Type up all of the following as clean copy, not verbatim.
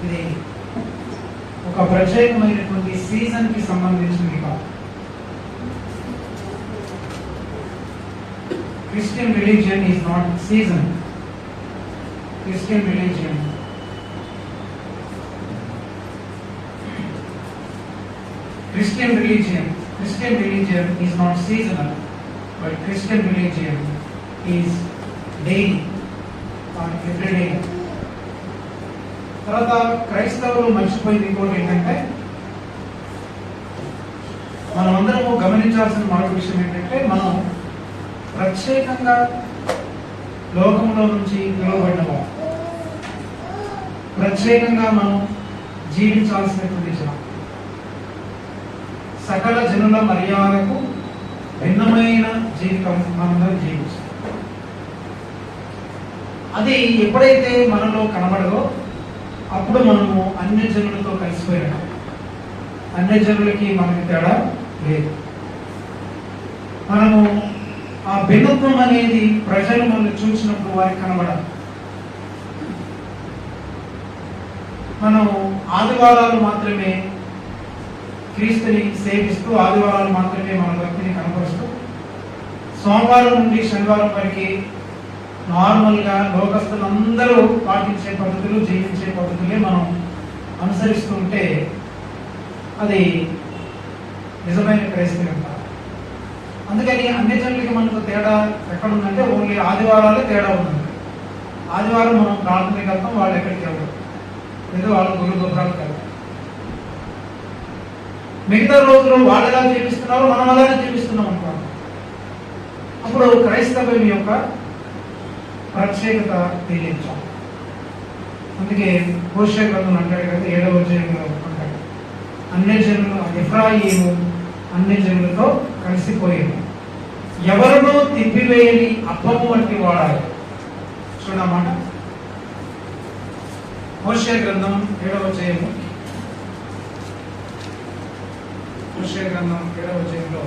ఇది ఒక ప్రత్యేకమైనటువంటి సీజన్ కి సంబంధించినది కాదు. Christian religion is not season. Christian religion is not seasonal, but Christian religion is daily or everyday. తర్వాత క్రైస్తవులు మర్చిపోయింది ఇంకోటి ఏంటంటే, మనం అందరము గమనించాల్సిన మరొక విషయం ఏంటంటే, మనం ప్రత్యేకంగా లోకంలో నుంచి పిలువబడిన వారు, ప్రత్యేకంగా మనం జీవించాల్సినటువంటి జనం, సకల జనుల మర్యాదకు భిన్నమైన జీవితం మనందరం జీవించాలి. అది ఎప్పుడైతే మనలో కనబడదో అప్పుడు మనము అన్య జనులతో కలిసిపోయినాం. అన్య జనులకి మనకి తేడా లేదు. మనము ఆ భిన్నత్వం అనేది ప్రజలు మనల్ని చూసినప్పుడు వారికి కనబడాలి. మనం ఆదివారాలు మాత్రమే క్రీస్తుని సేవిస్తూ, ఆదివారాలు మాత్రమే మన భక్తిని కనపరుస్తూ, సోమవారం నుండి శనివారం వరకు నార్మల్గా లోకస్తులందరూ పాటించే పద్ధతులు, జీవించే పద్ధతులే మనం అనుసరిస్తూ ఉంటే అది నిజమైన క్రైస్తవ్యం కాదు. అందుకని అన్ని జనులకి మనకు తేడా ఎక్కడ ఉందంటే ఓన్లీ ఆదివారాలే తేడా ఉంది. ఆదివారం మనం ప్రార్థనకి వెళ్తాం, వాళ్ళు ఎక్కడికి వెళ్తారు, లేదా వాళ్ళు గురు గోపురాలకు వెళ్తారు. మిగతా రోజులు వాళ్ళు ఎలా జీవిస్తున్నారు, మనం అలానే జీవిస్తున్నాం అనుకో. అప్పుడు క్రైస్తవ్యం యొక్క ప్రత్యేకత తెలియచాం. అందుకే హోషేయ గ్రంథం అంటాడు కదా, 7వ అధ్యాయంలో అంటాడు, అన్య జనులు ఎఫ్రాయిము అన్య జనులతో కలిసిపోయాడు, ఎవరినో తిప్పివేయని అప్పము వంటి వాడాలి. చూడమాట హోషేయ గ్రంథం 7వ అధ్యాయము, హోషేయ గ్రంథం 7వ అధ్యాయంలో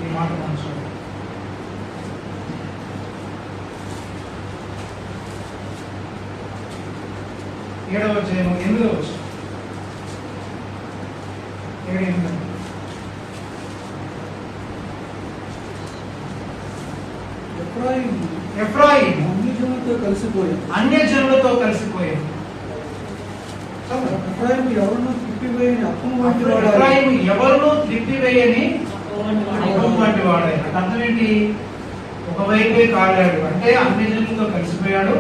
ఈ మాట మనం చూడాలి. 7వ అధ్యాయము 8వ వచనం. ఎఫ్రాయిము అన్య జనులతో కలిసిపోయాడు. ఎఫ్రాయిము ఎవరినో తిప్పివేయని అప్పము వంటి వాడాడు. అర్థం ఏంటి? ఒకవైపే కాలాడు అంటే అన్ని జనులతో కలిసిపోయాడు.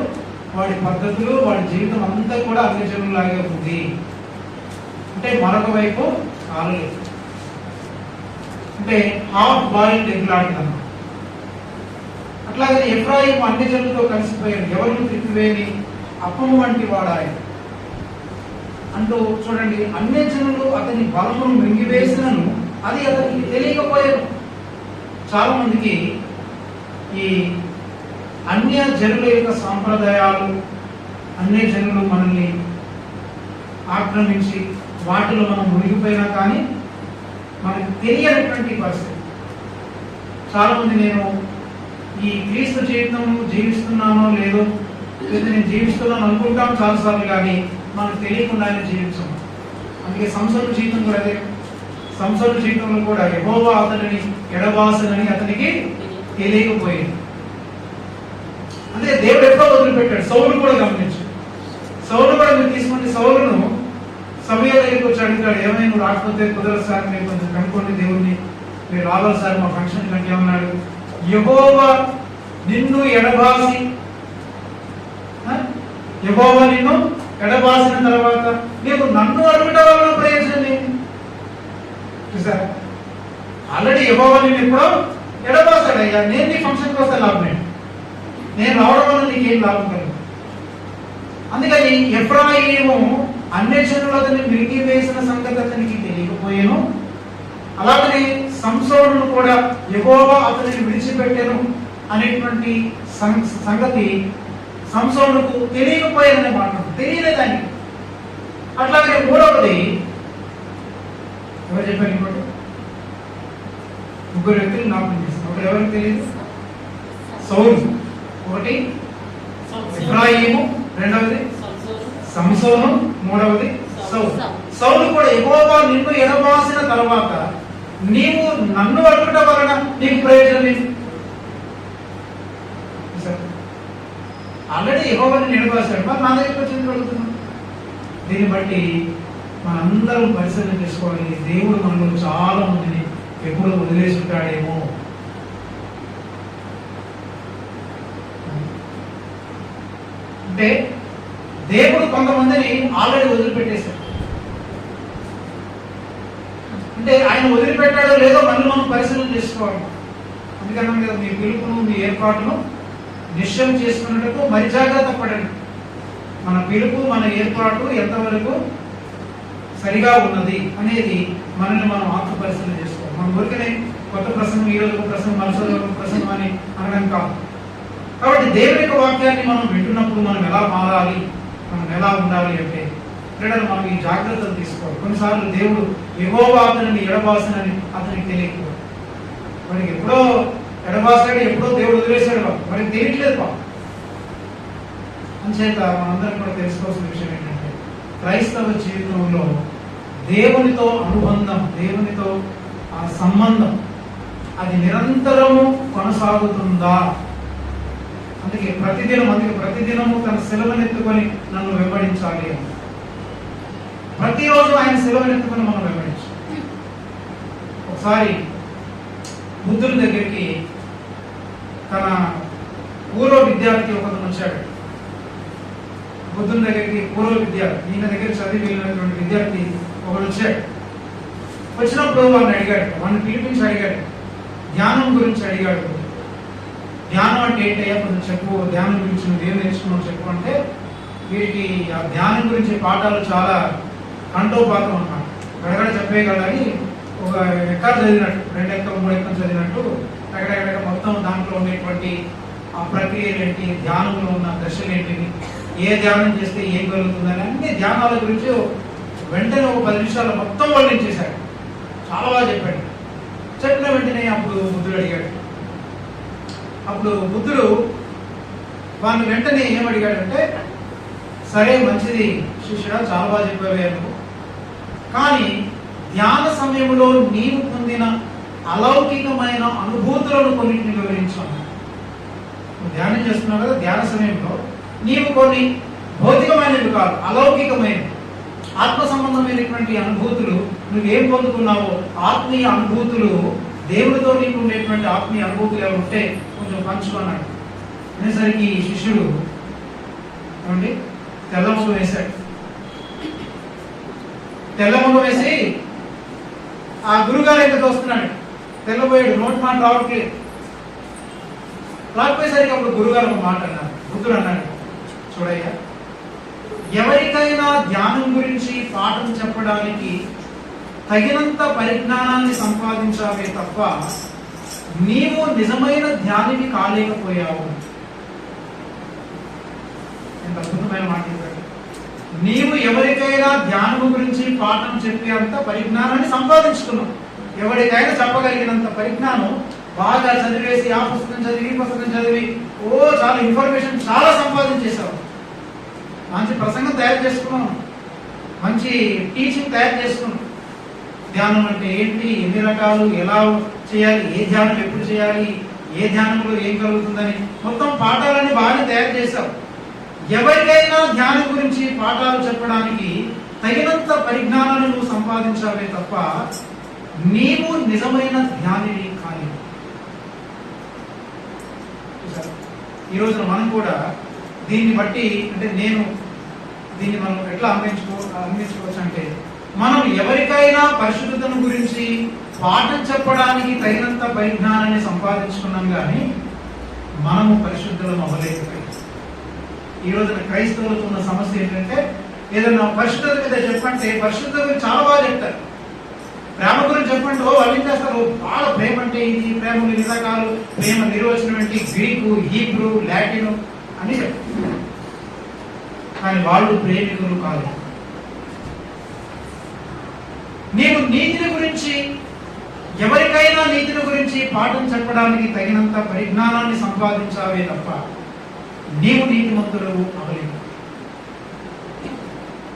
వాడి పద్ధతులు, వాడి జీవితం అంతా కూడా అన్ని జనులాగే ఉంది. అంటే మరొక వైపు కాలేదు, అంటే హాఫ్ బాయిల్డ్ ఎగ్ లాంటిదన్నమాట. అట్లాగే ఎఫ్రాయిము అన్ని జనులతో కలిసిపోయాడు, ఎవరిని తిప్పివేయని అప్పము వంటి వాడాడు అంటూ చూడండి. అన్య జనులు అతని బలమును మింగివేసినను అది అతనికి తెలియకపోయాను. చాలా మందికి ఈ అన్య జనుల యొక్క సాంప్రదాయాలు, అన్య జనులు మనల్ని ఆక్రమించి వాటిలో మనం మునిగిపోయినా కానీ మనకు తెలియనటువంటి పరిస్థితి. చాలా మంది నేను ఈ క్రీస్తు జీవితం జీవిస్తున్నానో లేదో, లేదా నేను జీవిస్తున్నాను అనుకుంటాం చాలాసార్లు, కానీ మనకు తెలియకుండానే జీవించము. అందుకే సంసార జీవితం కూడా అదే. సంసార జీవితంలో కూడా యెహోవా అతనిని ఎడబాసనని అతనికి తెలియకపోయింది. అంటే దేవుడు ఎప్పుడో వదిలిపెట్టాడు. సౌలు కూడా గమనించు, సౌలు కూడా మీరు తీసుకుంటే సౌలును సమయ దగ్గరికి వచ్చి అడుగుతాడు, ఏమైనా నువ్వు రాకపోతే కుదరదు సార్, మీరు కొంచెం కనుక్కోండి దేవుడిని, మీరు రావాలి సార్ మా ఫంక్షన్ కంటే. ఏమన్నాడు? యెహోవా నిన్ను ఎడబాసి, యెహోవా నిన్ను ఎడబాసిన తర్వాత నీకు నన్ను అడుగుట వల్ల ప్రయోజనం ఏంటి? చూసారా, ఆల్రెడీ యెహోవా నిన్ను ఎప్పుడో ఎడబాసాడు. అయ్యా నేను నీ ఫంక్షన్కి వస్తే లాభం ఏంటి? నేను రావడం వల్ల నీకేం లాభం కలుగు? అందుకని ఎఫ్రాయిము అన్య జనులు అతన్ని మిరిగి వేసిన సంగతి అతనికి తెలియకపోయాను. అలాగనే సంసోనును కూడా యెహోవా అతనిని విడిచిపెట్టాను అనేటువంటి సంగతి సంసోనుకు తెలియకపోయాననే మాట, తెలియలేదని. అట్లాగే మూడవది ఎవరు చెప్పారు? ఇంకోటి ముగ్గురు వ్యక్తులు జ్ఞాపకం చేస్తారు. ఒకటి ఎవరికి తెలియదు? సౌలు. ఒకటి ఎఫ్రాయిము, రెండవది సంసోను, మూడవది సౌలు. సౌలు కూడా యెహోవా నిన్ను ఎడబాసిన తర్వాత నీవు నన్ను అడుగుట వలన నీకు ప్రయోజనం లేదు. ఆల్రెడీ యెహోవాని ఎడబాసాడు, మరి నా దగ్గరికి వచ్చింది అడుగుతున్నాను. దీన్ని బట్టి మనందరం పరిశీలన చేసుకోవాలి. దేవుడు మనలో చాలా మందిని ఎప్పుడో వదిలేసి ఉంటాడేమో. అంటే దేవుడు కొంతమందిని ఆల్రెడీ వదిలిపెట్టేశాడు. అంటే ఆయన వదిలిపెట్టాడో లేదో మళ్ళీ మనం పరిశీలన చేసుకోవాలి. అందుకన్నా కదా మీ పిలుపును, మీ ఏర్పాటును నిశ్చయం చేసుకున్నట్టుకు మరి జాగ్రత్త పడండి. మన పిలుపు, మన ఏర్పాటు ఎంతవరకు సరిగా ఉన్నది అనేది మనల్ని మనం ఆత్మ పరిశీలన చేసుకోవాలి. మనం ఊరికనే కొత్త ప్రసంగం, ఈ రోజు ప్రసంగం, మరుసటి ప్రసంగం అని అనడం కాదు. కాబట్టి దేవుని యొక్క వాక్యాన్ని మనం వింటున్నప్పుడు మనం ఎలా మారాలి, మనం ఎలా ఉండాలి అంటే క్రీడలు మనం ఈ జాగ్రత్తలు తీసుకోవాలి. కొన్నిసార్లు దేవుడు యెహోవా అతనిని ఎడబాసనని అతనికి తెలియకపోదు. వాడికి ఎప్పుడో ఎడబాసాడు, ఎప్పుడో దేవుడు వదిలేశాడు, వాడికి తెలియట్లేదు పాపం. అంచేత మనందరం కూడా తెలుసుకోవాల్సిన విషయం ఏంటంటే క్రైస్తవ జీవితంలో దేవునితో అనుబంధం, దేవునితో ఆ సంబంధం అది నిరంతరము కొనసాగుతుందా? అందుకే ప్రతిదినము తన సెలవునెత్తుకొని నన్ను వెంబడించాలి అని. ప్రతిరోజు ఆయన సెలవునెత్తుకొని మనం వెంబడించాలి. ఒకసారి బుద్ధుని దగ్గరికి తన పూర్వ విద్యార్థి ఒకరు వచ్చాడు. బుద్ధుని దగ్గరికి పూర్వ విద్యార్థి, ఈయన దగ్గర చదివి వెళ్ళినటువంటి విద్యార్థి ఒకడు వచ్చాడు. వచ్చినప్పుడు వాడిని అడిగాడు, వాడిని పిలిపించి అడిగాడు, ధ్యానం గురించి అడిగాడు. ధ్యానం అంటే ఏంటయ్యా కొంచెం చెప్పు, ధ్యానం గురించి నువ్వు ఏం నేర్చుకున్నావు చెప్పు అంటే వీరికి ఆ ధ్యానం గురించి పాఠాలు చాలా కంఠోపాతం అన్నమాట. గడగడ చెప్పేయగలని ఒక ఎక్కలు చదివినట్టు, 2 ఎక్కలు 3 ఎక్కలు చదివినట్టు ఎక్కడెక్కడ మొత్తం దాంట్లో ఉండేటువంటి ఆ ప్రక్రియలు ఏంటి, ధ్యానంలో ఉన్న దశలు ఏంటివి, ఏ ధ్యానం చేస్తే ఏం కలుగుతుందని అన్ని ధ్యానాల గురించి వెంటనే ఒక 10 నిమిషాలు మొత్తం వర్ణించేశాడు. చాలా బాగా చెప్పాడు. చెప్పిన వెంటనే అప్పుడు బుద్ధుడు అడిగాడు. అప్పుడు బుద్ధుడు వాడిని వెంటనే ఏమడిగాడంటే, సరే మంచిది శిష్యుడా, చాలా బాగా చెప్పావే నువ్వు, కానీ ధ్యాన సమయంలో నీవు పొందిన అలౌకికమైన అనుభూతులను కొన్నింటిని వివరించాను. నువ్వు ధ్యానం చేస్తున్నావు కదా, ధ్యాన సమయంలో నీవు కొన్ని భౌతికమైనవి కాదు, అలౌకికమైనవి, ఆత్మ సంబంధమైనటువంటి అనుభూతులు నువ్వేం పొందుకున్నావో, ఆత్మీయ అనుభూతులు, దేవుడితో నీకు ఉండేటువంటి ఆత్మీయ అనుభూతులు ఏమైనా ఉంటే కొంచెం పంచుకున్నాడు. అనేసరికి శిష్యుడు ఏమండి తెల్లముఖం వేశాడు. తెల్లముఖం వేసి ఆ గురుగారు ఎంత చూస్తున్నాడు, తెల్లబోయాడు, నోటి మాట రావట్లేదు. రాకపోయేసరికి అప్పుడు గురుగారు ఒక మాట అన్నారు. బుద్ధుడు అన్నాడు, చూడయ్యా, ఎవరికైనా ధ్యానం గురించి పాఠం చెప్పడానికి తగినంత పరిజ్ఞానాన్ని సంపాదించావే తప్ప నీవు నిజమైన ధ్యానివి కాలేకపోయావు. ఎంత అద్భుతమైన మాట చెప్పాడు. నీవు ఎవరికైనా ధ్యానం గురించి పాఠం చెప్పేంత పరిజ్ఞానాన్ని సంపాదించుకున్నావు. ఎవరికైనా చెప్పగలిగినంత పరిజ్ఞానం బాగా చదివేసి ఆ పుస్తకం చదివి ఈ పుస్తకం చదివి చాలా ఇన్ఫర్మేషన్ చాలా సంపాదించేశావు. మంచి ప్రసంగం తయారు చేసుకున్నాం, మంచి టీచింగ్ తయారు చేసుకున్నాం. ధ్యానం అంటే ఏంటి, ఎన్ని రకాలు, ఎలా చేయాలి, ఏ ధ్యానం ఎప్పుడు చేయాలి, ఏ ధ్యానంలో ఏం కలుగుతుందని మొత్తం పాఠాలన్నీ బాగానే తయారు చేశావు. ఎవరికైనా ధ్యానం గురించి పాఠాలు చెప్పడానికి తగినంత పరిజ్ఞానాన్ని నువ్వు సంపాదించావే తప్ప నీవు నిజమైన ధ్యానిని కాని. ఈ రోజున మనం కూడా దీన్ని బట్టి అంటే దీన్ని మనం ఎట్లా అన్వయించుకోవచ్చు అంటే, మనం ఎవరికైనా పరిశుద్ధతను గురించి పాఠం చెప్పడానికి తగినంత పరిజ్ఞానాన్ని సంపాదించుకున్నాం కానీ మనము పరిశుద్ధులం అవ్వలేకపోయాం. ఈ రోజున క్రైస్తవులకు ఉన్న సమస్య ఏంటంటే, ఏదైనా పరిశుద్ధత మీద చెప్పంటే పరిశుద్ధత గురించి చాలా బాగా చెప్తారు. ప్రేమ గురించి చెప్పంటే వాళ్ళు ఏం చేస్తారు, బాగా ప్రేమ అంటే ఇది, ప్రేమలు ఇన్ని రకాలు, ప్రేమ నిర్వచనం ఏంటి, గ్రీకు, హీబ్రూ, లాటిన్ అని చెప్తారు. కానీ వాళ్ళు ప్రేమికులు కాదు. నీవు నీతిని గురించి, ఎవరికైనా నీతిని గురించి పాఠం చెప్పడానికి తగినంత పరిజ్ఞానాన్ని సంపాదించావే తప్ప నీవు నీతిమంతులు అవలేదు.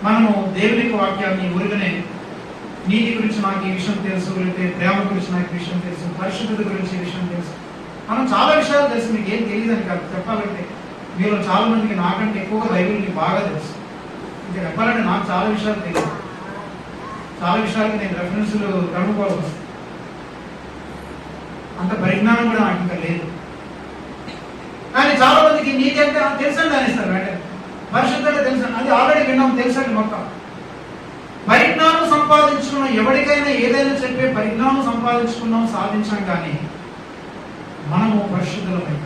మనము దేవుని యొక్క వాక్యాన్ని ఊరికనే నీతి గురించి నాకు ఈ విషయం తెలుసు, లేకపోతే ప్రేమ గురించి నాకు ఈ విషయం తెలుసు, పరిశుద్ధత గురించి ఈ విషయం తెలుసు, మనం చాలా విషయాలు తెలుసు. మీకు ఏం తెలియదు అని కాదు. చెప్పాలంటే మీలో చాలా మందికి నాకంటే ఎక్కువగా బైబిల్ని బాగా తెలుసు. ఇంకా చెప్పాలంటే నాకు చాలా విషయాలు తెలియదు. చాలా విషయాలకి నేను రెఫరెన్స్లు కనుక్కోవాల్సి వస్తుంది. అంత పరిజ్ఞానం కూడా నాకు ఇంకా లేదు. కానీ చాలా మందికి నీతి అంటే తెలుసండి అనేస్తారు. వెంటనే పరిశుద్ధత తెలుసు, అది ఆల్రెడీ విన్నాం, తెలుసండి మొత్తం. పరిజ్ఞానం సంపాదించుకున్నాం, ఎవరికైనా ఏదైనా చెప్పే పరిజ్ఞానం సంపాదించుకున్నాం, సాధించాం. కానీ మనము పరిశుద్ధులమయ్యాం.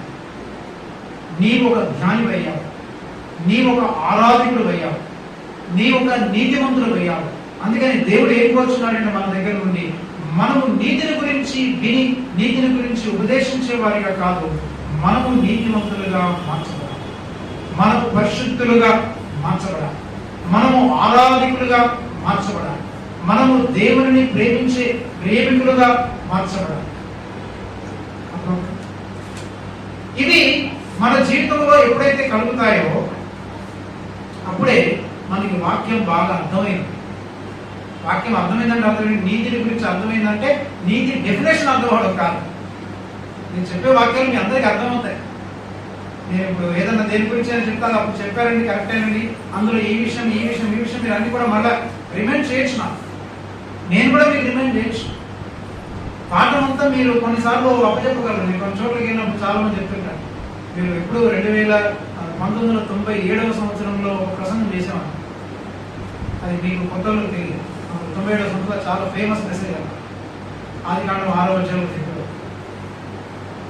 నీవు ఒక జ్ఞానివి అయ్యావు, నీవు ఒక ఆరాధకుడు అయ్యావు, నీవు ఒక నీతిమంతుడు అయ్యావు. అందుకని దేవుడు ఏం కోరుచున్నాడంటే మన దగ్గర నుండి మనము నీతిని గురించి విని నీతిని గురించి ఉపదేశించే వారిగా కాదు, మనము నీతిమంతులుగా మార్చబడాలి, మనము పరిశుద్ధులుగా మార్చబడాలి, మనము ఆరాధకులుగా మార్చబడాలి, మనము దేవుని ప్రేమించే ప్రేమికులుగా మార్చబడాలి. ఇవి మన జీవితంలో ఎప్పుడైతే కలుగుతాయో అప్పుడే మనకి వాక్యం బాగా అర్థమైంది. వాక్యం అర్థమైందంటే అర్థమైంది, నీతిని గురించి అర్థమైందంటే నీతి డెఫినేషన్ అర్థం అవడం కాదు. నేను చెప్పే వాక్యాలు మీ అందరికీ అర్థమవుతాయి. నేను ఇప్పుడు ఏదన్నా దేని గురించి అని చెప్తాను, అప్పుడు చెప్పారండి కరెక్టేనండి, అందులో ఈ విషయం ఈ విషయం ఈ విషయం మీరు అన్ని కూడా మళ్ళీ రిమైండ్ చేయొచ్చు. నేను కూడా మీకు రిమైండ్ చేయొచ్చు. పాఠం అంతా మీరు కొన్నిసార్లు అప్పచెప్పగలరు. మీరు కొన్ని చోట్లకి వెళ్ళినప్పుడు చాలా మంది చెప్తుంటారు. మీరు ఎప్పుడు 1997 సంవత్సరంలో ఒక ప్రసంగం చేసేవాడు. అది మీకు కొత్తలో తెలియదు. 97 సంవత్సరంలో చాలా ఫేమస్ మెసేజ్ అది. ఆదికాండం 6వ అధ్యాయంలో చెప్పారు.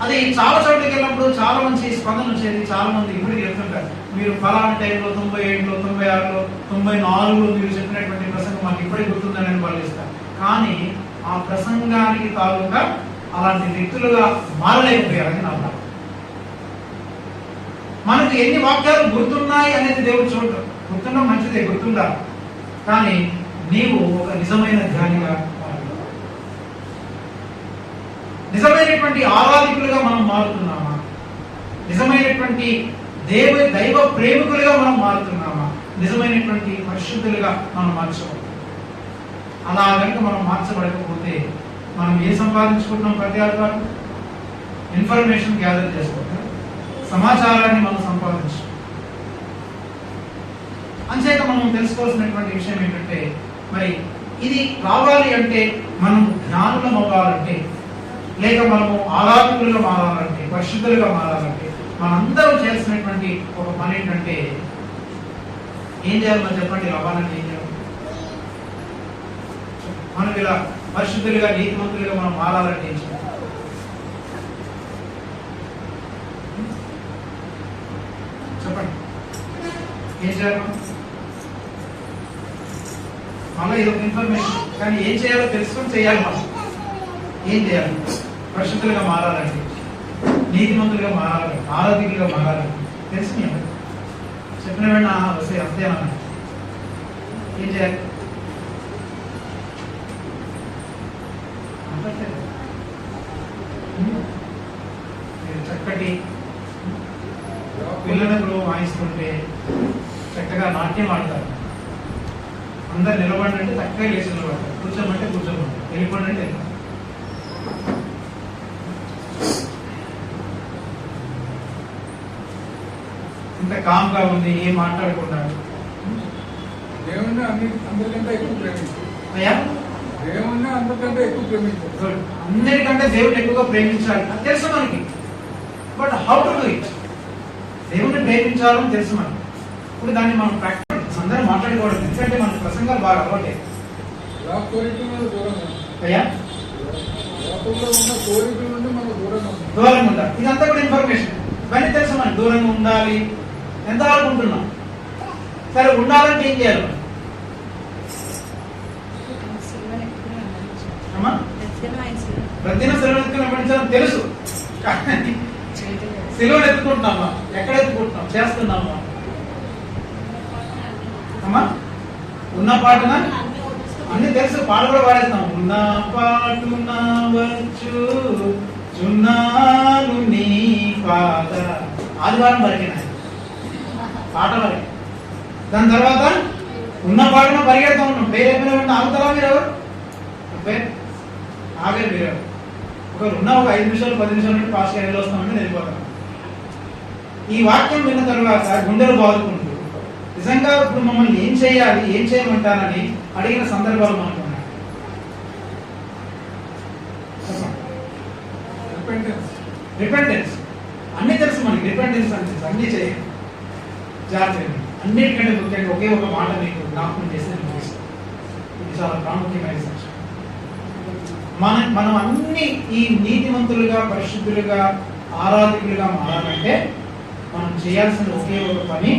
అది చాలా చోట్లకి వెళ్ళినప్పుడు చాలా మంచి స్పందన వచ్చేది. చాలా మంది ఇప్పటికి చెప్తుంటారు, మీరు ఫలానా టైంలో 97లో 96లో 94లో మీరు చెప్పినటువంటి ప్రసంగం మాకు ఇప్పటికి గుర్తుందని వాళ్ళు ఇస్తారు. కానీ ఆ ప్రసంగానికి తాలూగా అలాంటి వ్యక్తులుగా మారలేకపోయారు. అది నా భావం. మనకు ఎన్ని వాక్యాలు గుర్తున్నాయి అనేది దేవుడు చూడటం. గుర్తుండడం మంచిదే, గుర్తుండాలి. కానీ నీవు ఒక నిజమైన జ్ఞానిగా, నిజమైనటువంటి ఆరాధికులుగా మనం మారుతున్నామా? నిజమైనటువంటి దైవ ప్రేమికులుగా మనం మారుతున్నామా? నిజమైనటువంటి పరిశుద్ధులుగా మనం మార్చబడాలి. అలా కనుక మనం మార్చబడకపోతే మనం ఏం సంపాదించుకుంటున్నాం? ప్రతి ఆదివారం ఇన్ఫర్మేషన్ గ్యాదర్ చేసుకుంటాం, సమాచారాన్ని మనం సంపాదించాం. అంచేత మనం తెలుసుకోవాల్సినటువంటి విషయం ఏంటంటే, మరి ఇది రావాలి అంటే మనం జ్ఞానులం అవ్వాలంటే, లేక మనము ఆరాధకులుగా మారాలంటే, పరిశుద్ధులుగా మారాలంటే మనందరం చేయాల్సినటువంటి ఒక పని ఏంటంటే, ఏం చేయాలి మనం చెప్పండి? అవ్వాలంటే ఏం చేయాలి? మనం ఇలా పరిశుద్ధులుగా నీతిమంతులుగా మనం మారాలంటే ఏం చేయాలి? చెప్పండి, ఏం చేయాలి? మళ్ళీ ఇది ఒక ఇన్ఫర్మేషన్, కానీ ఏం చేయాలో తెలుసుకొని చేయాలి. మనం ఏం చేయాలి? పరిశుద్ధులుగా మారాలంటే, నీతిమంతులుగా మారాలంటే, ఆరాధికులుగా మారాలంటే తెలుసు. చెప్పిన వెంటనే వస్తే అంతేనా? ఏం చేయాలి? చక్కటి పిల్లలకు వాయిస్తుంటే చక్కగా నాట్యం ఆడతారు. అందరు నిలబడి అంటే చక్కగా లేచి నిలబడతారు, కూర్చోమంటే కూర్చోమంటారు, వెళ్ళిపోండి అంటే వెళ్ళిపోతారు. ఇంత కామ్గా ఉంది, ఏం మాట్లాడకుండా. దేవుణ్ణి అందరికంటే ఎక్కువ ప్రేమించారు. అయ్యా, దేవుణ్ణి అందరికంటే ఎక్కువ ప్రేమించారు. అందరికంటే దేవుడిని ఎక్కువగా ప్రేమించాలి అది తెలుసు మనకి. But how to do it? దేవుడిని ప్రేమించాలని తెలుసు మనకి. ఇప్పుడు దాన్ని మనం ప్రాక్టీస్ అందరూ మాట్లాడుకోవడం, ఎందుకంటే మన ప్రసంగాలు బాగా అలవాటే. అయ్యా, దూరంగా ఉండాలి. ఇదంతా కూడా ఇన్ఫర్మేషన్, ఇవన్నీ తెలుసు మనకి. దూరంగా ఉండాలి ఎంత అనుకుంటున్నాం. సరే, ఉండాలంటే ఏం చేయాలి? ప్రతిదిన సెలవు ఎత్తుకుని తెలుసు, సెలవులు ఎత్తుకుంటున్నామా? ఎక్కడ ఎత్తుకుంటున్నాం? చేస్తున్నామా? అమ్మా, ఉన్న పాటన అన్ని తెలుసు, పాట కూడా పాడేస్తాం. ఉన్న పాటున వచ్చు చున్నాను నీ పాద, ఆదివారం వరకే పాట వరకే. దాని తర్వాత ఉన్న పాటన పరిగెడతా ఉన్నాం. పేరు ఏమైనా వెంటనే ఆగుతారా మీరు ఎవరు? పేరు ఆగరు మీరు ఎవరు? ఒకరు ఉన్న ఒక 5 నిమిషాలు 10 నిమిషాలు నుండి పాస్ గా వెళ్ళొస్తామంటే వెళ్ళిపోతాం. ఈ వాక్యం విన్న తర్వాత గుండెలు బాదుకుంటూ నిజంగా ఇప్పుడు మమ్మల్ని ఏం చేయాలి, ఏం చేయమంటారని అడిగిన సందర్భాలు మనకు ఉన్నాయి. రిపెంటెన్స్ అన్ని తెలుసు మనకి. రిపెంటెన్స్ అంటే అన్ని చేయాలి, జాగ్రత్త. అన్నిటికంటే ముఖ్యంగా ఒకే ఒక మాట మీకు జ్ఞాపకం చేసి నేను ముగిస్తాను. ఇది చాలా ప్రాముఖ్యమైన సెక్షన్. మనం అన్ని ఈ నీతిమంతులుగా, పరిశుద్ధులుగా, ఆరాధకులుగా మారాలంటే మనం చేయాల్సిన ఒకే ఒక పని,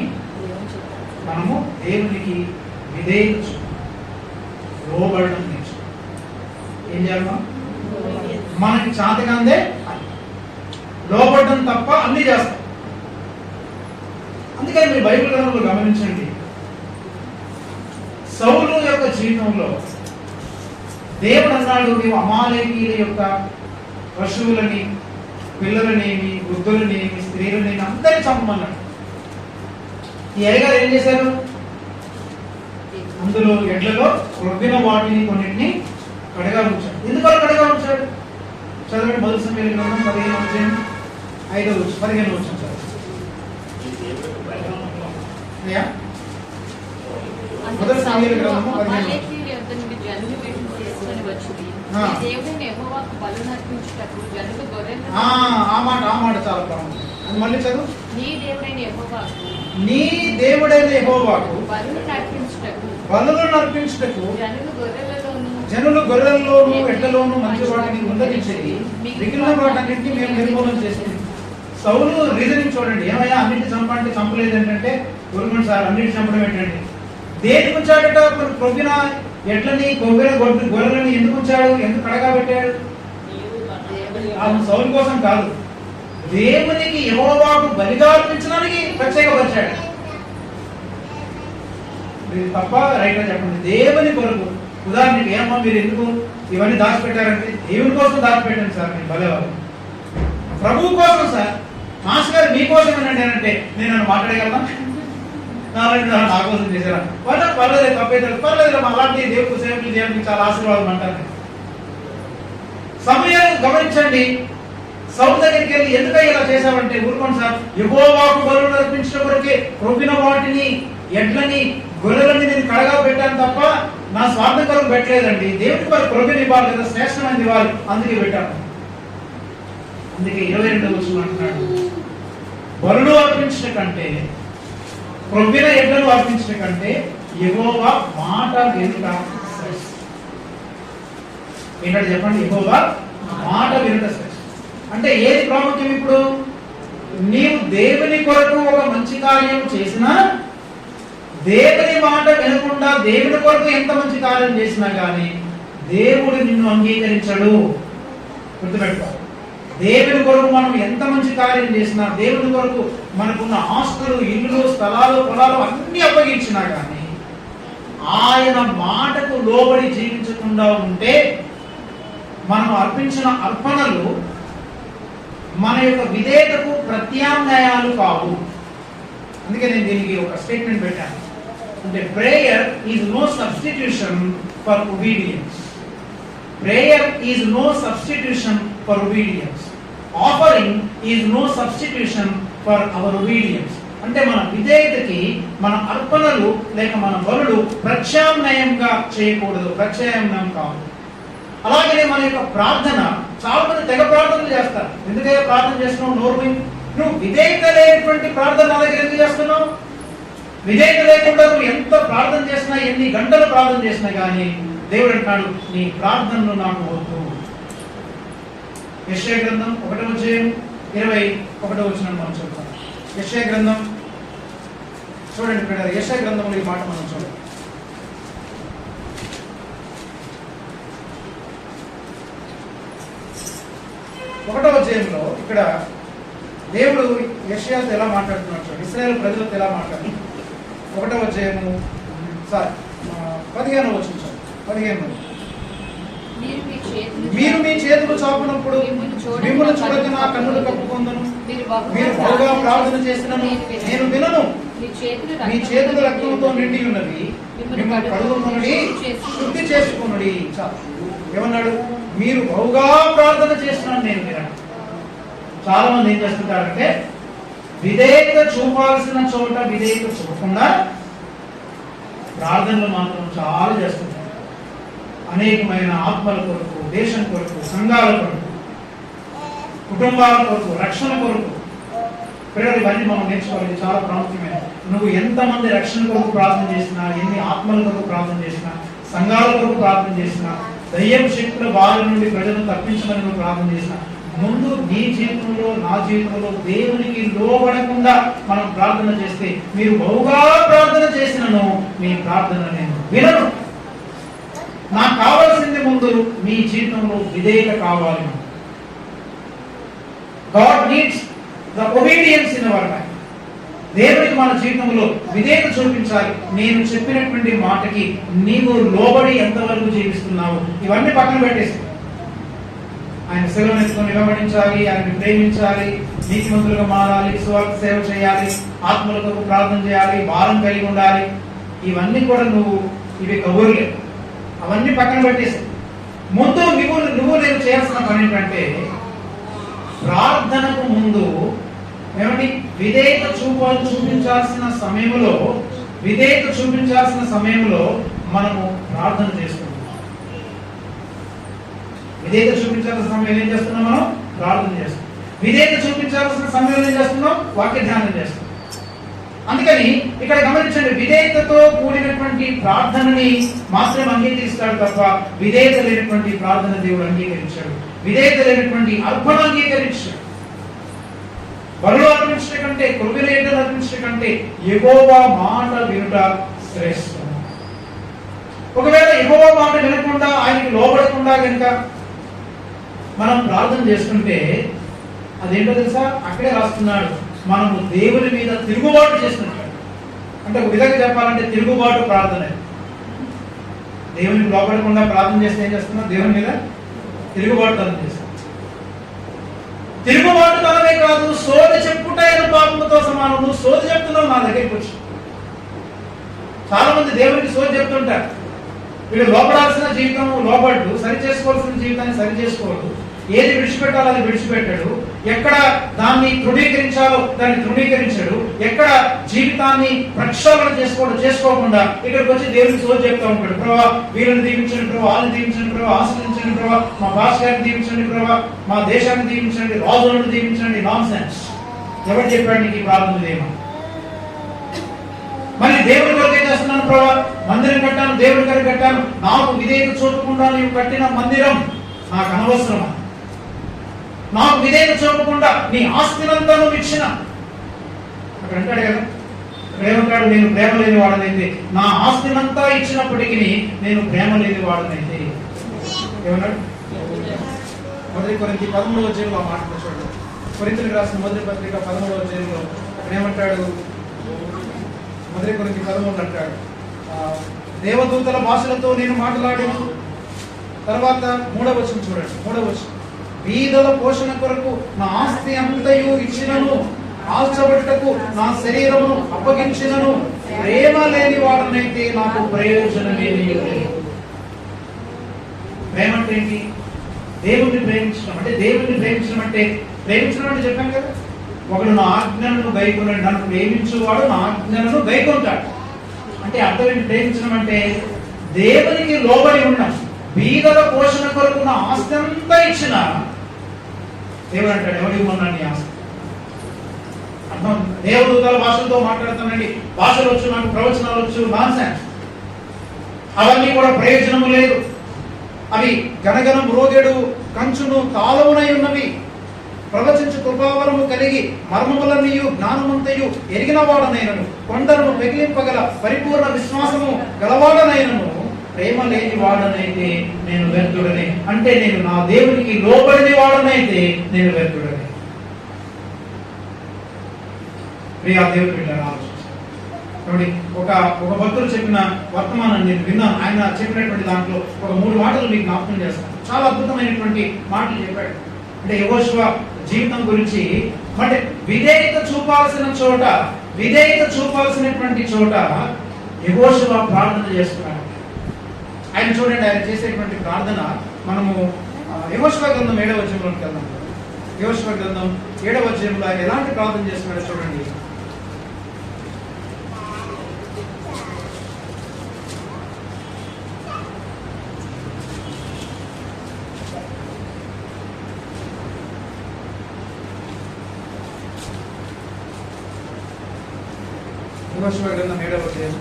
మనము దేవునికి విధేయత లోబడడం నేర్చుకోవాలి. ఏం చేయాలి? మనకి చాతకందే లోబడడం తప్ప అన్ని చేస్తాం. అందుకని మీరు బైబిల్ గ్రంథంలో గమనించండి, సౌలు యొక్క జీవితంలో దేవుడు అన్నాడు, నీవు అమాలేకీయుల యొక్క పశువులని, పిల్లలనేమి, వృద్ధులనేమి, స్త్రీలనేమి అందరినీ చంపమన్నాడు. ఈ అయ్యగారు ఏం చేశారు? అందులో ఎడ్లలో రొబ్బిన వాటిని కొన్నిటిని కడగా ఉంచాడు. ఎందుకు కడగా ఉంచాడు? చదవండి. మొదటి సమయాల గ్రంథం 15 వచ్చాం సార్. మొదటి సమయాల గ్రంథం 15. ఆ మాట చాలా బాగుంది. అది మళ్ళీ చదువు. నీ దేవుడైన యెహోవాకు బలులను అర్పించుటకు జనులు గొర్రెల్లోను ఎడ్లలోను మంచి వాటిని ముందరించేది, మిగిలిన వాటన్నింటినీ మేము నిర్మూలన చేసింది. సౌలు రీజనింగ్ చూడండి. ఏమయ్యా అన్నింటి చంపంటే చంపలేదు ఏంటంటే, గురుమన్ సార్ అన్నింటి చంపడం ఏంటంటే, దేనికి ఉంచాడట? ప్రొవ్విన ఎడ్లని, గొర్రెలని ఎందుకు ఉంచాడు? ఎందుకు కడగా పెట్టాడు? సౌలు కోసం కాదు, దేవునికి యెహోవాకు బలిగా అర్పించడానికి ప్రత్యేకపరిచాడు. తప్ప రైట్ చెప్పండి. దేవుని కొరకు. ఉదాహరణకి ఏమో మీరు ఎందుకు ఇవన్నీ దాచిపెట్టారంటే, దేవుని కోసం దాచిపెట్టాను సార్ నేను బలేవారు. ప్రభువు కోసం సార్. మాస్ గారు మీకోసం ఏంటంటే అంటే నేను నన్ను మాట్లాడగలనా? నా కోసం చేశారా? పర్లేదు, తప్పైతే పర్లేదు. అలాంటి దేవుడు సేవకులు దేవునికి చాలా ఆశీర్వాదం అంటారు. సమయాన్ని గమనించండి. సౌలు దగ్గరికి వెళ్ళి ఎందుకయ్యా ఇలా చేశావంటే, ఊరుకోండి సార్, యెహోవాకు బలులను అర్పించడం కొరకే రొబ్బిన వాటిని, ఎడ్లని, గొర్రెలని నేను కడగా పెట్టాను తప్ప నా స్వార్థం కొరకు పెట్టలేదండి. దేవుడికి మరి ప్రొవ్విన ఇవ్వాలి కదా, శ్రేష్టమైనది ఇవ్వాలి, అందుకే పెట్టాను. అందుకే 22 వచనం అంటున్నాడు, బలులు అర్పించడం కంటే, ప్రొవ్విన ఎడ్లను అర్పించడం కంటే యెహోవా మాట వినుట శ్రేష్టం. ఏంటంటే చెప్పండి, యెహోవా మాట వినుట శ్రేష్టం. అంటే ఏది ప్రాముఖ్యం? ఇప్పుడు నీవు దేవుని కొరకు ఒక మంచి కార్యం చేసినా, దేవుని మాట వినకుండా దేవుని కొరకు ఎంత మంచి కార్యం చేసినా కానీ దేవుడు నిన్ను అంగీకరించడు. గుర్తుపెట్టుకో. దేవుని కొరకు మనం ఎంత మంచి కార్యం చేసినా, దేవుని కొరకు మనకున్న ఆస్తులు, ఇల్లు, స్థలాలు, పొలాలు అన్ని అప్పగించినా కానీ ఆయన మాటకు లోబడి జీవించకుండా ఉంటే మనం అర్పించిన అర్పణలు మన యొక్క విధేయతకు ప్రత్యామ్నాయాలు కావు. అందుకే నేను దీనికి ఒక స్టేట్మెంట్ పెట్టాను. అంటే prayer is no substitution for obedience. Prayer is no substitution for obedience. Offering is no substitution for our obedience. అంటే మన విధేయతకి మన అర్పణలు లేక మన బలులు ప్రత్యామ్నాయంగా చేయకూడదు, ప్రత్యామ్నాయం కాదు. అలాగే మన యొక్క ప్రార్థన, చాలా మంది తెగ ప్రార్థనలు చేస్తారు. ఎందుకంటే ప్రార్థన చేస్తున్నావు నోరు? నువ్వు విధేయత లేనటువంటి ప్రార్థన నా దగ్గర ఎందుకు చేస్తున్నావు? విధేయత లేకుండా నువ్వు ఎంత ప్రార్థన చేసినా, ఎన్ని గంటలు ప్రార్థన చేసినా కానీ దేవుడు అంటాడు, నీ ప్రార్థనలు నాకు వద్దు. యెషయా గ్రంథం 1:21 మనం చూద్దాం. యెషయా గ్రంథం చూడండి. ఇక్కడ యెషయా గ్రంథంలో ఈ మాట మనం చూడండి. 1వ అధ్యాయంలో ఇక్కడ దేవుడు యెషయాతో ఎలా మాట్లాడుతున్నాడు చూడండి. ఇశ్రాయేలు ప్రజలతో ఎలా మాట్లాడుతున్నాడు. 1వ అధ్యాయము 15వ వచనం చూడండి. 15 మీరు మీ చేతులు చాపునప్పుడు మిమ్మల్ని చూడక నా కన్నులు కప్పుకొందును. మీరు బహుగా ప్రార్థన చేసినను నేను వినను. మీ చేతులు రక్తంతో నిండి ఉన్నవి, మిమ్మల్ని కడుగుకొనుడి, శుద్ధి చేసుకొనుడి. ఏమన్నాడు? మీరు బహుగా ప్రార్థన చేస్తున్నాను నేను. మీరు చాలా మంది ఏం చేస్తుంటారంటే విధేయత చూపాల్సిన చోట విధేయత చూపకుండా ప్రార్థనలు మాత్రం చాలా చేస్తుంటారు. అనేకమైన ఆత్మల కొరకు, దేశం కొరకు, సంఘాల కొరకు, కుటుంబాల కొరకు, రక్షణ కొరకు. పిల్లలు ఇవన్నీ మనం నేర్చుకోవాలి, చాలా ప్రాముఖ్యమైన. నువ్వు ఎంతమంది రక్షణ కొరకు ప్రార్థన చేసినా, ఎన్ని ఆత్మల కొరకు ప్రార్థన చేసినా, సంఘాల కొరకు ప్రార్థన చేసినా, దయ్యం శక్తుల బారి నుండి ప్రజలను తప్పించమని నువ్వు ప్రార్థన చేసినా, ముందు నీ జీవితంలో, నా జీవితంలో దేవునికి లోబడకుండా మనం ప్రార్థన చేస్తే, మీరు బహుగా ప్రార్థన చేసినను మీ ప్రార్థన నేను వినను. నాకు కావాల్సింది ముందు మీ జీవితంలో విధేయత కావాలి. God needs the obedience in our life. దేవునికి మన జీవితంలో విధేయత చూపించాలి. నేను చెప్పినటువంటి మాటకి నీవు లోబడి ఎంతవరకు జీవిస్తున్నావు, ఇవన్నీ పక్కన పెట్టేసి ఆయన సేవను ఎత్తుకొని వెంబడించాలి, ఆయన్ని ప్రేమించాలి, నీతిమంతులుగా మారాలి, స్వార్థ సేవ చేయాలి, ఆత్మలకు ప్రార్థన చేయాలి, భారం కలిగి ఉండాలి. ఇవన్నీ కూడా ఇవి కబుర్లే. అవన్నీ పక్కన పెట్టేసి ముందు నువ్వు నేను చేయాల్సిన పని ఏంటంటే, ప్రార్థనకు ముందు ఏమండి విధేయత చూపించాల్సిన సమయంలో మనము ప్రార్థన చేసుకుంటాం. విధేయత చూపించాల్సిన సమయంలో ఏం చేస్తున్నాం? మనం ప్రార్థన చేస్తాం. విధేయత చూపించాల్సిన సమయంలో ఏం చేస్తున్నాం? వాక్య ధ్యానం చేస్తాం. అందుకని ఇక్కడ గమనించండి, విధేయతతో కూడినటువంటి ప్రార్థనని మాత్రం అంగీకరిస్తాడు తప్ప విధేయత లేనటువంటి ప్రార్థన దేవుడు అంగీకరించాడు. విధేయత లేనటువంటి అర్పణ అంగీకరించాడు. బలులు అర్పించడం కంటే, కృపలేటలు అర్పించడం కంటే యెహోవా మాట వినుట శ్రేష్టం. ఒకవేళ యెహోవా మాట వినకుండా, ఆయనకి లోబడకుండా కనుక మనం ప్రార్థన చేసుకుంటే అదేంటో తెలుసా? అక్కడే రాస్తున్నాడు, మనము దేవుని మీద తిరుగుబాటు చేస్తుంటాడు. అంటే ఒక విధంగా చెప్పాలంటే తిరుగుబాటు ప్రార్థన. దేవునికి లోబడకుండా ప్రార్థన చేస్తే ఏం చేస్తున్నాం? దేవుని మీద తిరుగుబాటుతనం చేస్తాం. తిరుగుబాటుతనమే కాదు, సోది చెప్పుట అయిన పాపముతో సమానం. నువ్వు సోది చెప్తున్నావు నా దగ్గరికి వచ్చి. చాలా మంది దేవునికి సోది చెప్తుంటారు. వీడు లోపడాల్సిన జీవితం లోబడ్డు, సరి చేసుకోవాల్సిన జీవితాన్ని సరి చేసుకోవద్దు, ఏది విడిచిపెట్టాలో అది విడిచిపెట్టాడు, ఎక్కడ దాన్ని తృణీకరించాలో దాన్ని తృణీకరించాడు, ఎక్కడ జీవితాన్ని ప్రక్షాళన చేసుకోకుండా ఇక్కడికి వచ్చి దేవునికి సోది చెప్తా ఉంటాడు. ప్రభా వీళ్ళని దీవించండి, ప్రభా వాళ్ళని దీవించండి, ప్రభా ఆశ్రయించండి, ప్రభా మా భాష గారిని దీవించండి, ప్రభా మా దేశాన్ని దీవించండి, రాజులను దీవించండి. Non sense. ఎవరు చెప్పాడు నీకు ఈ ప్రార్థన ఏమో? మళ్ళీ దేవుడి కొరకు ఏం చేస్తున్నాను? ప్రభా మందిరం కట్టాను, దేవుడి కొరకు కట్టాను, నాకు విధేయత చూపకుండా నీవు కట్టిన మందిరం నాకు అనవసరం. నాకు విధేయత చూపకుండా నీ ఆస్తినంతా నువ్వు ఇచ్చిన. అక్కడ అంటాడు కదా, ప్రేమకాడు నేను ప్రేమ లేని వాడనైతే, నా ఆస్తినంతా ఇచ్చినప్పటికీ నేను ప్రేమ లేని వాడనైతే. ఏమన్నాడు? 1 కొరింథీ 13వ అధ్యాయంలో మాట చూడండి. కొరింథీయులకు రాసిన మొదటి పత్రిక 13వ అధ్యాయంలో ఏమంటాడు? 1 కొరింథీ 13 అంటాడు, దేవదూతల భాషలతో నేను మాట్లాడాను. తర్వాత 3వ వచనం చూడండి. 3వ వచనం, బీదల పోషణ కొరకు నా ఆస్తి అంతయు ఇచ్చినను, ఆల్చబట్టుటకు నా శరీరమును అప్పగించినను, ప్రేమ లేని వాడనైతే నాకు ప్రయోజనమేమీ లేదు. ప్రేమ అంటే ఏంటి? దేవుణ్ణి ప్రేమించడం అంటే, దేవుణ్ణి ప్రేమించడం అంటే చెప్పాను కదా, ఒకడు నా ఆజ్ఞలను గైకొనడు, నన్ను ప్రేమించువాడు నా ఆజ్ఞలను గైకొంటాడు. అంటే అర్థం ఏంటి? ప్రేమించడం అంటే దేవునికి లోబడి ఉన్నాం. బీదల పోషణ కొరకు నా ఆస్తి అంతా ఇచ్చిన దేవుడు అంటాడు, ఎవరు ఇవ్వమన్నాడు నీ ఆస్తి? అర్థం, దేవదూతల భాషలతో మాట్లాడుతానండి, భాషలు వచ్చు, నాకు ప్రవచనాలు వచ్చు, నాన్ సెన్స్. అవన్నీ కూడా ప్రయోజనము లేదు. అవి గనగనం రోగేడు కంచును తాళమునై ఉన్నవి. ప్రవచించు కృపావరము కలిగి మర్మములన్నీయు జ్ఞానమంతయు ఎరిగిన వాడనైనను, కొండలను పెగిలింపగల పరిపూర్ణ విశ్వాసము గలవాడనైనను, ప్రేమ లేని వాడనైతే నేను వ్యర్థుడనే. అంటే నేను నా దేవునికి లోబడిన వాడనైతే నేను వ్యర్థుడనే. ప్రియా దేవుడు బిడ్డలారా, ఆలోచించండి. ఒక భక్తుడు చెప్పిన వర్తమానాన్ని నేను విన్నాను. ఆయన చెప్పినటువంటి దాంట్లో ఒక 3 మాటలు మీకు జ్ఞాపకం చేస్తాను. చాలా అద్భుతమైనటువంటి మాటలు చెప్పాడు. అంటే యెహోషువ జీవితం గురించి, అంటే విధేయత చూపాల్సిన చోట విధేయత చూపాల్సినటువంటి చోట యెహోషువ ప్రార్థన చేస్తున్నాడు. ఆయన చూడండి, ఆయన చేసేటువంటి ప్రార్థన మనము యెహోషువ గ్రంథం 7వ అధ్యాయంలోకి వెళ్దాం. యెహోషువ గ్రంథం 7వ అధ్యాయంలో ఆయన ఎలాంటి ప్రార్థన చేస్తున్నాడో చూడండి. యెహోషువ గ్రంథం 7వ అధ్యాయం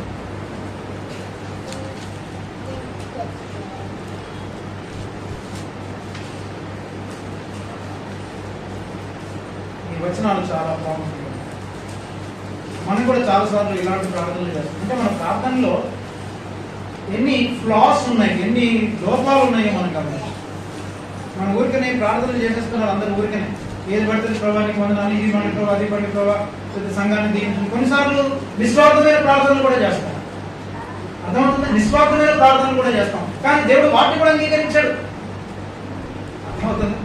ఈ వచనాలు చాలా బాగుంటాయి. మనం కూడా చాలాసార్లు ఇలాంటి ప్రార్థనలు చేస్తాం. అంటే మన ప్రార్థనలో ఎన్ని ఫ్లాస్ ఉన్నాయి, ఎన్ని లోపాలు ఉన్నాయో మనకు గమనించాలి. మన ఊరికనే ప్రార్థనలు చేసేస్తున్నారు అందరు ఊరికనే. ఏది పడుతుంది ప్రభానికి వందనాలు, ఇది పండి ప్రభావ, అది పండి ప్రభావ, సంఘాన్ని దీవించండి. కొన్నిసార్లు నిస్వార్థమైన ప్రార్థనలు కూడా చేస్తాం. అర్థమవుతుంది? నిస్వార్థమైన ప్రార్థనలు కూడా చేస్తాం, కానీ దేవుడు వాటిని కూడా అంగీకరించాడు. అర్థమవుతుంది?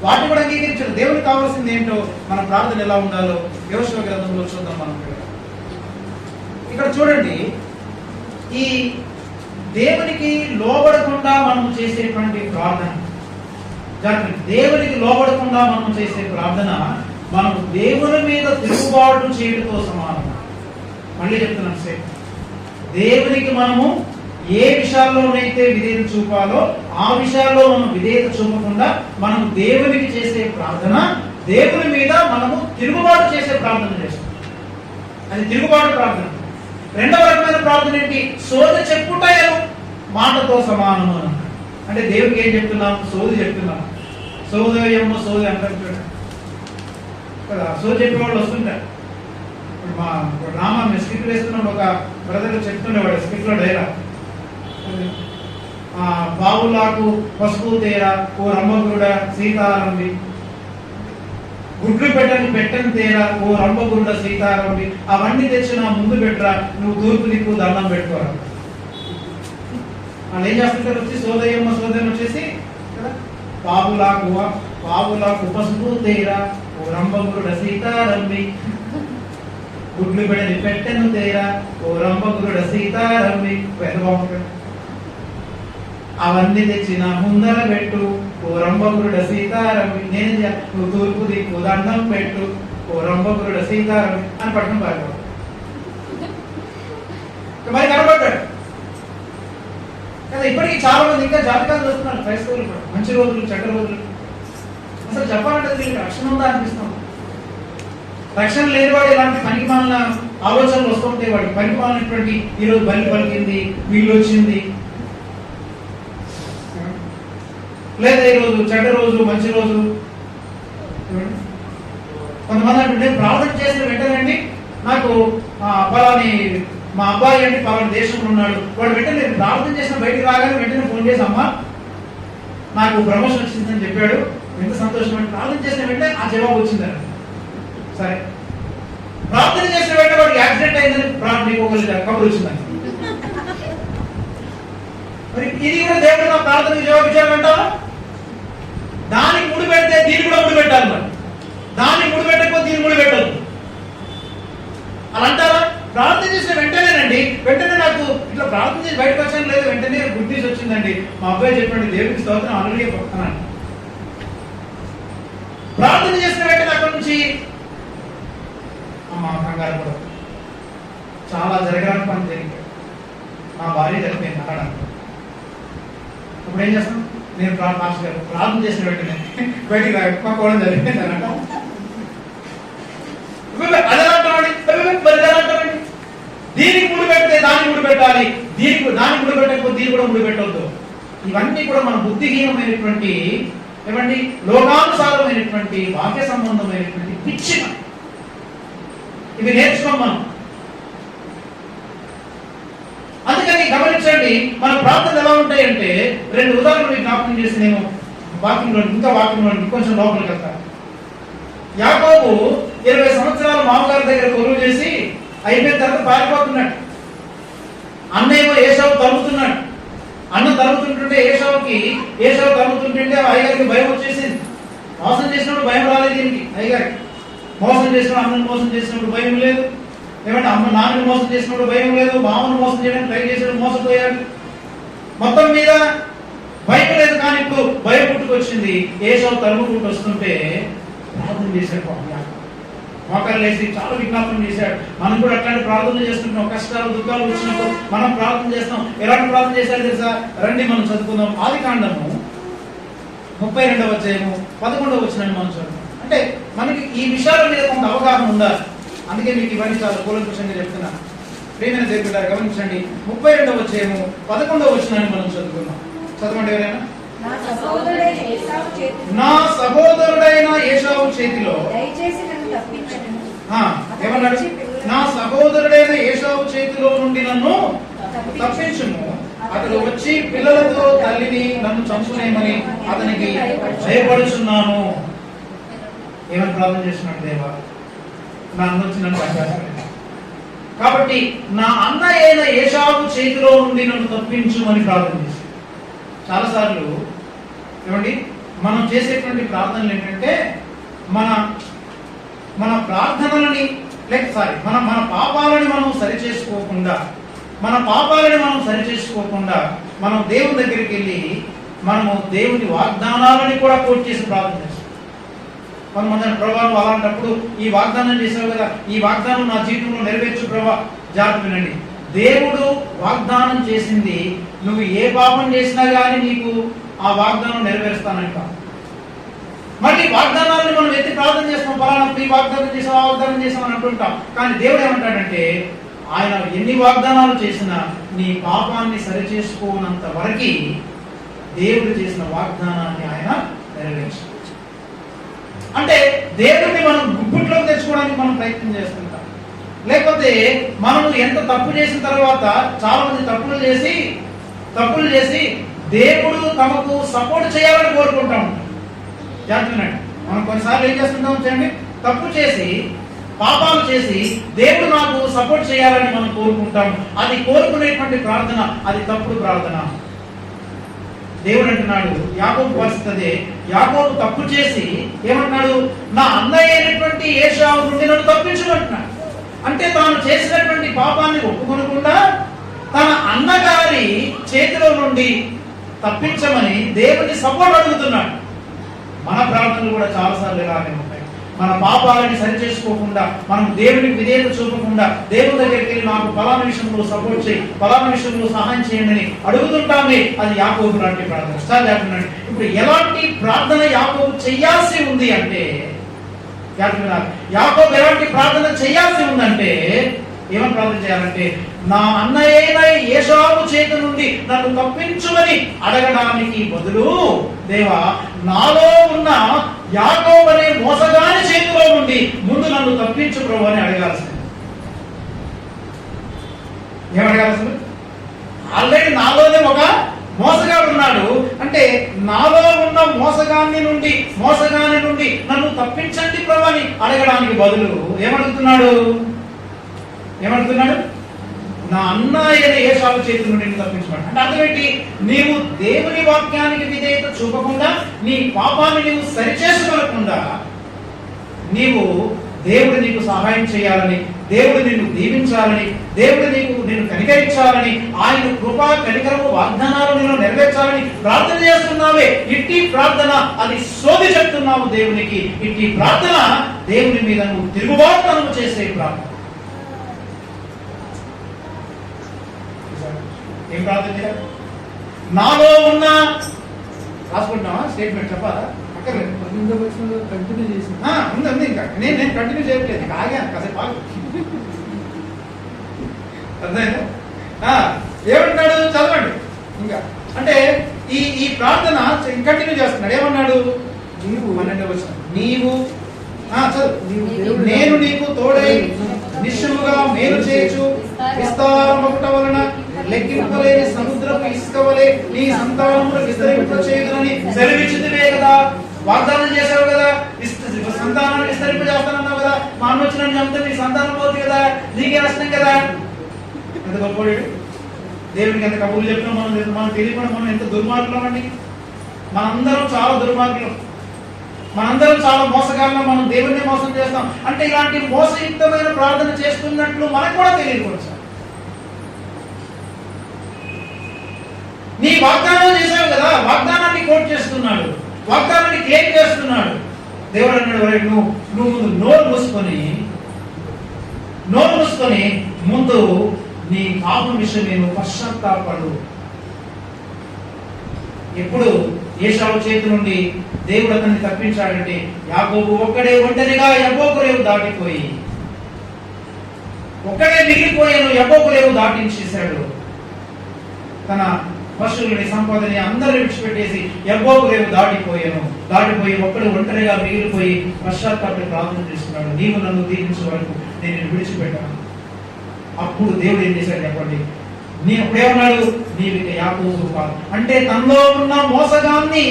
వాటిని కూడా అంగీకరించాడు. దేవుడికి కావాల్సింది ఏంటో, మన ప్రార్థన ఎలా ఉండాలో యెహోషువ గ్రంథంలో చూద్దాం మనం. ఇక్కడ చూడండి, ఈ దేవునికి లోబడకుండా మనం చేసేటువంటి ప్రార్థన, దేవునికి లోబడకుండా మనం చేసే ప్రార్థన మనం దేవుని మీద తిరుగుబాటు చేయడంతో సమానం. మళ్ళీ చెప్తున్నాను సేపు, దేవునికి మనము ఏ విషయాల్లోనైతే విధేయత చూపాలో ఆ విషయాల్లో మనం విధేయత చూపకుండా మనం దేవునికి చేసే ప్రార్థన, దేవుని మీద మనము తిరుగుబాటు చేసే ప్రార్థన చేస్తాం. అది తిరుగుబాటు ప్రార్థన. రెండవ రకమైన ప్రార్థన ఏంటి? సోది చెప్పుటయను మాటతో సమానము అని. అంటే దేవుడికి ఏం చెప్తున్నాం? సోది చెప్తున్నాం. సోదయమ్మ సోది అంటారు కదా, సోది చెప్పేవాళ్ళు వస్తుంటారు. మా డ్రామా మేము స్కిట్ వేస్తున్నాడు, ఒక బ్రదర్ చెప్తుండేవాడు స్కిట్లో డైలాగ్, బావులాకు పసుపు తేరా ఓ రంభగురుడ సీతారంభి, గుడ్లు పెట్టని తేరా ఓ రంభగురుడ సీతారంభి, అవన్నీ తెచ్చి నా ముందు పెట్టరా, నువ్వు తూర్పు దిక్కు దండం పెట్టుకోరా. వాళ్ళు ఏం చేస్తుంటారు? వచ్చి సోదయమ్మ సోదయం వచ్చేసి కదా, బావులాకు పసుపు తేరా ఓ రంభగురుడ సీతారంభి, గుడ్లు పెట్టను తేరా ఓ రంభగురుడ సీతారంభి. బాగుంటాడు. అవన్నీ తెచ్చిన ముందర పెట్టు ఓ రంభగురుడ సీతారమి, నేను నువ్వు తూర్పు దిక్కు దండం పెట్టు ఓ రంభగురుడ సీతారమి అని పట్టుకుని పాడాడు. మరి కనబడ్డాడు కదా. ఇప్పటికీ చాలా మంది ఇంకా జాతకాలు చూస్తున్నారు క్రైస్తవులు కూడా. మంచి రోజులు, చెడ్డ రోజులు. అసలు చెప్పాలంటే వీళ్ళకి రక్షణ ఉందా అనిపిస్తుంది. రక్షణ లేనివాడు ఇలాంటి పనికిమాలిన ఆలోచనలు వస్తుంటాయి. వాడికి పనికిమాలినటువంటి ఈరోజు బలి పలికింది, వీళ్ళు వచ్చింది, లేదా ఈరోజు చెడ్డ రోజు, మంచి రోజు. కొంతమంది అంటే నేను ప్రార్థన చేసిన వెంటనే నాకు పలాని మా అబ్బాయి అంటే పలాని దేశంలో ఉన్నాడు, వాడు వెంటనే ప్రార్థన చేసిన బయటికి రాగానే వెంటనే ఫోన్ చేసి అమ్మా నాకు ప్రమోషన్ వచ్చిందని చెప్పాడు, ఎంత సంతోషం అంటే ప్రార్థన చేసిన వెంటనే ఆ జవాబు వచ్చిందని. సరే, ప్రార్థన చేసిన వెంటనే వాడికి యాక్సిడెంట్ అయిందని కబురు వచ్చిందని. మరి ఇది కూడా దేవుడు నా ప్రార్థనకి జవాబు ఇచ్చాడంటావా? దానికి ముడి పెడితే దీన్ని కూడా ముడి పెట్టాలి. మరి దానికి ముడి పెట్టకపోతే దీన్ని ముడి పెట్టదు అలా అంటారా? ప్రార్థన చేసిన వెంటనేనండి, వెంటనే నాకు ఇట్లా ప్రార్థన చేసి బయటకు వచ్చాను, లేదు వెంటనే గుడ్ న్యూస్ వచ్చిందండి, మా అబ్బాయి చెప్పండి దేవుడికి స్తోత్రం ఆల్రెడీ పడుతున్నాను. ప్రార్థన చేసిన వెంటనే అక్కడి నుంచి అమ్మ కంగారు కూడా చాలా జరగడానికి పని జరిగింది, మా భార్య జరిగిపోయింది అక్కడ. ఇప్పుడు ఏం చేస్తాం? నేను ప్రార్థన చేసిన వెంటనే బయటికి రాకపోవడం జరిగింది అన్నట. దీనికి ముడి పెడితే దానికి ముడి పెట్టాలి, దానికి ముడి పెట్టకపోతే దీనికి కూడా ముడి పెట్టవద్దు. ఇవన్నీ కూడా మన బుద్ధిహీనమైనటువంటి ఏమండి లోకానుసారమైనటువంటి వాక్య సంబంధమైనటువంటి పిచ్చి. ఇవి నేర్చుకోం మనం. అందుకని గమనించండి, మన ప్రార్థనలు ఎలా ఉంటాయంటే, రెండు ఉదాహరణలు జ్ఞాపకం చేసి నేను వాక్యంలో కొంచెం లోపలికి వెళ్తాను. యాకోబు 20 సంవత్సరాలు మామగారి దగ్గర కొలువు చేసి అయిపోయిన తర్వాత పారిపోతున్నాడు. అన్నేమో ఏసావు తరుగుతున్నాడు. అన్న తరుగుతుంటుంటే ఏసావు తరుగుతుంటుంటే అయ్యగారికి భయం వచ్చేసింది. మోసం చేసినప్పుడు భయం రాలేదు దీనికి. అయ్యగారికి మోసం చేసినప్పుడు, అన్నను మోసం చేసినప్పుడు భయం లేదు. ఏమంటే అమ్మ నాన్నని మోసం చేసినప్పుడు భయం లేదు, మామను మోసం చేయడానికి ట్రై చేసాడు, మోసపోయాడు. మొత్తం మీద భయం లేదు. కానీ ఇప్పుడు భయం పుట్టుకొచ్చింది. ఏసావు తరుముకుంటూ వస్తుంటే ప్రార్థన చేశాడు. మోకాలు వేసి చాలా విజ్ఞాపన చేశాడు. మనం కూడా అట్లాంటి ప్రార్థన చేస్తుంటాం. కష్టాలు దుఃఖాలు వచ్చినప్పుడు మనం ప్రార్థన చేస్తాం. ఎలాంటి ప్రార్థన చేశాడు తెలుసా? రండి మనం చదువుకుందాం. ఆదికాండము 32వ అధ్యాయము 11వ వచనాన్ని మనం చదువుతాం. అంటే మనకి ఈ విషయాల మీద కొంత అవగాహన ఉండాలి. అందుకే మీకు ఇవన్నీ చాలా కూలంకషంగా చెప్తున్నా. ప్రియమైన దేవుడు గారు గమనించండి. 32వ అధ్యాయము 11వ వచనాన్ని మనం చదువుకుందాం. చదవండి ఎవరైనా. నా సహోదరుడైన ఏశావు చేతిలో దయచేసి నన్ను తప్పించు. ఏమన్నాడు? నా సహోదరుడైన ఏశావు చేతిలో నుండి నన్ను తప్పించుము. అతడు వచ్చి పిల్లలతో తల్లిని నన్ను చంపునేమని అతనికి భయపడుచున్నాను. ఏమని ప్రార్థన చేస్తున్నాడు? దేవా, నా అన్న వచ్చి నన్ను చంపేస్తాడు, కాబట్టి నా అన్న అయిన ఏశావు చేతిలో నుండి నన్ను తప్పించుమని ప్రార్థన చేశాడు. చాలాసార్లు ఏమండి మనం చేసేటువంటి ప్రార్థనలు ఏంటంటే మన ప్రార్థనలని మన పాపాలని మనం సరిచేసుకోకుండా మనం దేవుని దగ్గరికి వెళ్ళి మనము దేవుని వాగ్దానాలని కూడా కోట్ చేసి ప్రార్థన చేస్తాం. కొంతమంది ప్రభావం అలాంటప్పుడు ఈ వాగ్దానం చేసావు కదా, ఈ వాగ్దానం నా జీవితంలో నెరవేర్చు ప్రభా. జాగ్రత్త వినండి. దేవుడు వాగ్దానం చేసింది నువ్వు ఏ పాపం చేసినా కానీ నీకు ఆ వాగ్దానం నెరవేరుస్తానంట. మళ్ళీ వాగ్దానాలను మనం ఎత్తి ప్రార్థన చేస్తాం. ఫలానా ఈ వాగ్దానం చేసాం, ఆ వాగ్దానం చేసాం అని అంటుంటాం. కానీ దేవుడు ఏమంటాడంటే ఆయన ఎన్ని వాగ్దానాలు చేసినా నీ పాపాన్ని సరిచేసుకోనంత వరకు దేవుడు చేసిన వాగ్దానాన్ని ఆయన నెరవేర్చు. అంటే దేవుడిని మనం గుబ్బుట్లోకి తెచ్చుకోవడానికి మనం ప్రయత్నం చేస్తుంటాం. లేకపోతే మనము ఎంత తప్పు చేసిన తర్వాత చాలా మంది తప్పులు చేసి దేవుడు తమకు సపోర్ట్ చేయాలని కోరుకుంటా ఉంటాం. జాగ్రత్తనండి. మనం కొన్నిసార్లు ఏం చేస్తుంటాం చూడండి, తప్పు చేసి పాపాలు చేసి దేవుడు నాకు సపోర్ట్ చేయాలని మనం కోరుకుంటాం. అది కోరుకునేటువంటి ప్రార్థన అది తప్పుడు ప్రార్థన. దేవుడు అంటున్నాడు, యాకోబు పరిస్థితి, యాకోబు తప్పు చేసి ఏమంటున్నాడు? నా అన్నయ్య అయినటువంటి ఏశావు నుండి నన్ను తప్పించమంటున్నాడు. అంటే తాను చేసినటువంటి పాపాన్ని ఒప్పుకొనకుండా తన అన్నగారి చేతిలో నుండి తప్పించమని దేవుని సపోర్ట్ అడుగుతున్నాడు. మన ప్రార్థనలు కూడా చాలాసార్లు ఇలానే ఉంటాయి. మన పాపాలని సరిచేసుకోకుండా మనం దేవునికి విధేయత చూపకుండా దేవుని దగ్గరికి వెళ్ళి నాకు ఫలానా విషయంలో సపోర్ట్ చేయి, ఫలానా విషయంలో సహాయం చేయండి అని అడుగుతుంటామే. అది యాకోబు లాంటి ప్రార్థన. చెప్పండి, ఇప్పుడు ఎలాంటి ప్రార్థన యాకోబు చెయ్యాల్సి ఉంది అంటే, యాకోబు ఎలాంటి ప్రార్థన చేయాల్సి ఉందంటే ఏమని ప్రార్థన చేయాలంటే నా అన్నయ్య ఏశావు చేతి నుండి నన్ను తప్పించుమని అడగడానికి బదులు దేవా నాలో ఉన్న యాకోబు అనే మోసగాని చేతిలో నుండి ముందు నన్ను తప్పించు ప్రభు అని అడగాల్సింది. ఏమడగాల్సింది? ఆల్రెడీ నాలోనే ఒక మోసగాడు ఉన్నాడు. అంటే నాలో ఉన్న మోసగాని నుండి నన్ను తప్పించండి ప్రభు అని అడగడానికి బదులు ఏమడుగుతున్నాడు? నా అన్న అయిన ఏశావు చేతి నుండి తప్పించమని. అంటే అర్థం ఏంటి? నీవు దేవుని వాక్యానికి విధేయత చూపకుండా నీ పాపాన్ని నీవు సరిచేసుకోకుండా నీవు దేవుడు నీకు సహాయం చేయాలని, దేవుడు నిన్ను దీవించాలని, దేవుడు నిన్ను కనికరించాలని, ఆయన కృపా కనికరము వాగ్దానాలు నిన్ను నెరవేర్చాలని ప్రార్థన చేస్తున్నావే. ఇట్టి ప్రార్థన అది సోది చెప్తున్నావు దేవునికి. ఇట్టి ప్రార్థన దేవుని మీద నువ్వు తిరుగుబాటుతనము చేసే ప్రార్థన. ఏం ప్రార్థన చేయాలి? నాలో ఉన్న రాసుకుంటున్నావా? స్టేట్మెంట్ చెప్పాలా? అక్కర్లేదు. కంటిన్యూ చేసి ఉంది ఇంకా నేను కంటిన్యూ చేయట్లేదు. ఆగాను కాసేపు ఆగు. అర్థమైందా? ఏమంటాడు? చదవండి ఇంకా. అంటే ఈ ప్రార్థన కంటిన్యూ చేస్తున్నాడు. ఏమన్నాడు? నీవు నేను నీకు తోడై నిశ్చయముగా మేలు చేయొచ్చు, విస్తారమగుట వలన లెక్కింపలేని సముద్రపు ఇసుక వలె నీ సంతానమును విస్తరింపచేయుదునని సెలవిచ్చితివే కదా. వాగ్దానం చేశావు కదా, సంతానాన్ని విస్తరింపజేస్తానన్నావు కదా. మా అన్న వచ్చి నన్ను చంపితే నీ సంతానం పోతుంది కదా, నీకే నష్టం కదా. ఎంత గొప్పవాడు దేవునికి. ఎంత కబుర్లు చెప్పినా మనం తెలియకుండా మనం ఎంత దుర్మార్గులం అండి. మనందరం చాలా దుర్మార్గులం. మనందరం చాలా మోసగాళ్ళం, మనం దేవుణ్ణి మోసం చేస్తాం అంటే ఇలాంటి మోసయుక్తమైన ప్రార్థన చేస్తున్నట్లు మనకు కూడా తెలియదు. నీ వాగ్దానం చేశావు కదా, వాగ్దానాన్ని కోట్ చేస్తున్నాడు, వాగ్దానాన్ని క్లెయిమ్ చేస్తున్నాడు. దేవుడు అన్నాడు, నువ్వు ముందు నోరు మూసుకొని ముందు నీ పాపం విషయం నేను పశ్చాత్తాపడు. ఎప్పుడు ఏశావు చేతి నుండి దేవుడు అతన్ని తప్పించాడంటే యాకోబు ఒక్కడే ఒంటరిగా యబ్బోకు రేవు దాటిపోయి ఒక్కడే మిగిలిపోయాను, యబ్బోకు రేవు దాటించేశాడు. తన పశువులని సంపదని అందరూ విడిచిపెట్టేసి యబ్బోకు రేవు దాటిపోయి ఒక్కడు ఒంటరిగా మిగిలిపోయి పశ్చాత్తాపడి ప్రార్థన చేస్తున్నాడు. నీవు నన్ను దీవించే వరకు నేను విడిచిపెట్టాను. అప్పుడు దేవుడు ఏం చేశాడు చెప్పండి? అప్పుడేమన్నాడు? నీవిక యాకోబు కాదు, అంటే తనలో ఉన్న మోసగాన్ని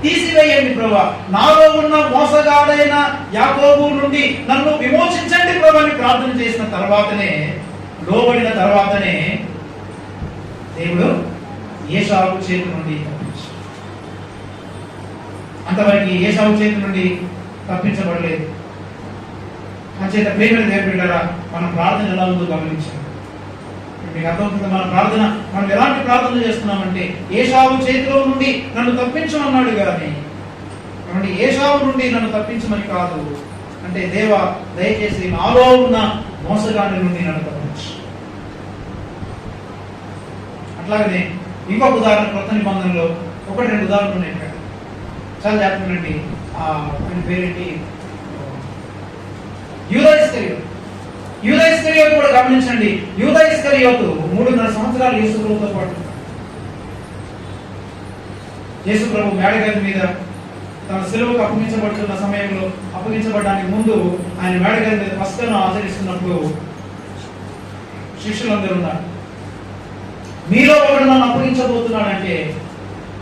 తీసివేయండి ప్రభువా, నాలో ఉన్న మోసగాడైన యాకోబు నుండి నన్ను విమోచించండి ప్రభువా అని ప్రార్థన చేసిన తర్వాతనే, లోబడిన తర్వాతనే దేవుడు ఏశావు చేతి నుండి తప్పించాడు. అంతవరకు ఏశావు చేతి నుండి తప్పించబడలేదు. అంచేత ప్రేమ దేవుడారా, మన ప్రార్థన ఎలా ఉందో గమనించాలి. మీకు అర్థమవుతుంది? మనం ఎలాంటి ప్రార్థన చేస్తున్నామంటే ఏశావు చేతిలో నుండి నన్ను తప్పించమన్నాడు కానీ ఏశావు నుండి నన్ను తప్పించమని కాదు. అంటే దేవా దయచేసి నాలో ఉన్న మోసగాని నుండి నన్ను తప్పించు. అట్లాగనే ఇంకొక ఉదాహరణ కొత్త నిబంధనలో 1-2 ఉదాహరణలు ఉన్నాయి. చాలా జాగ్రత్తనండి. ఆయన పేరేంటి? యూదా ఇస్కరియోతు కూడా గమనించండి. యూదా ఇస్కరియోతు 3.5 సంవత్సరాలు యేసు ప్రభుతో పాటు యేసు ప్రభు మేడగది మీద తన సిలువకు అప్పగించబడడానికి ముందు ఆయన మేడగది మీద పస్కను ఆచరిస్తున్నప్పుడు శిష్యులందరూ ఉన్నారు. మీలో ఒకడు నన్ను అప్పగించబోతున్నాడంటే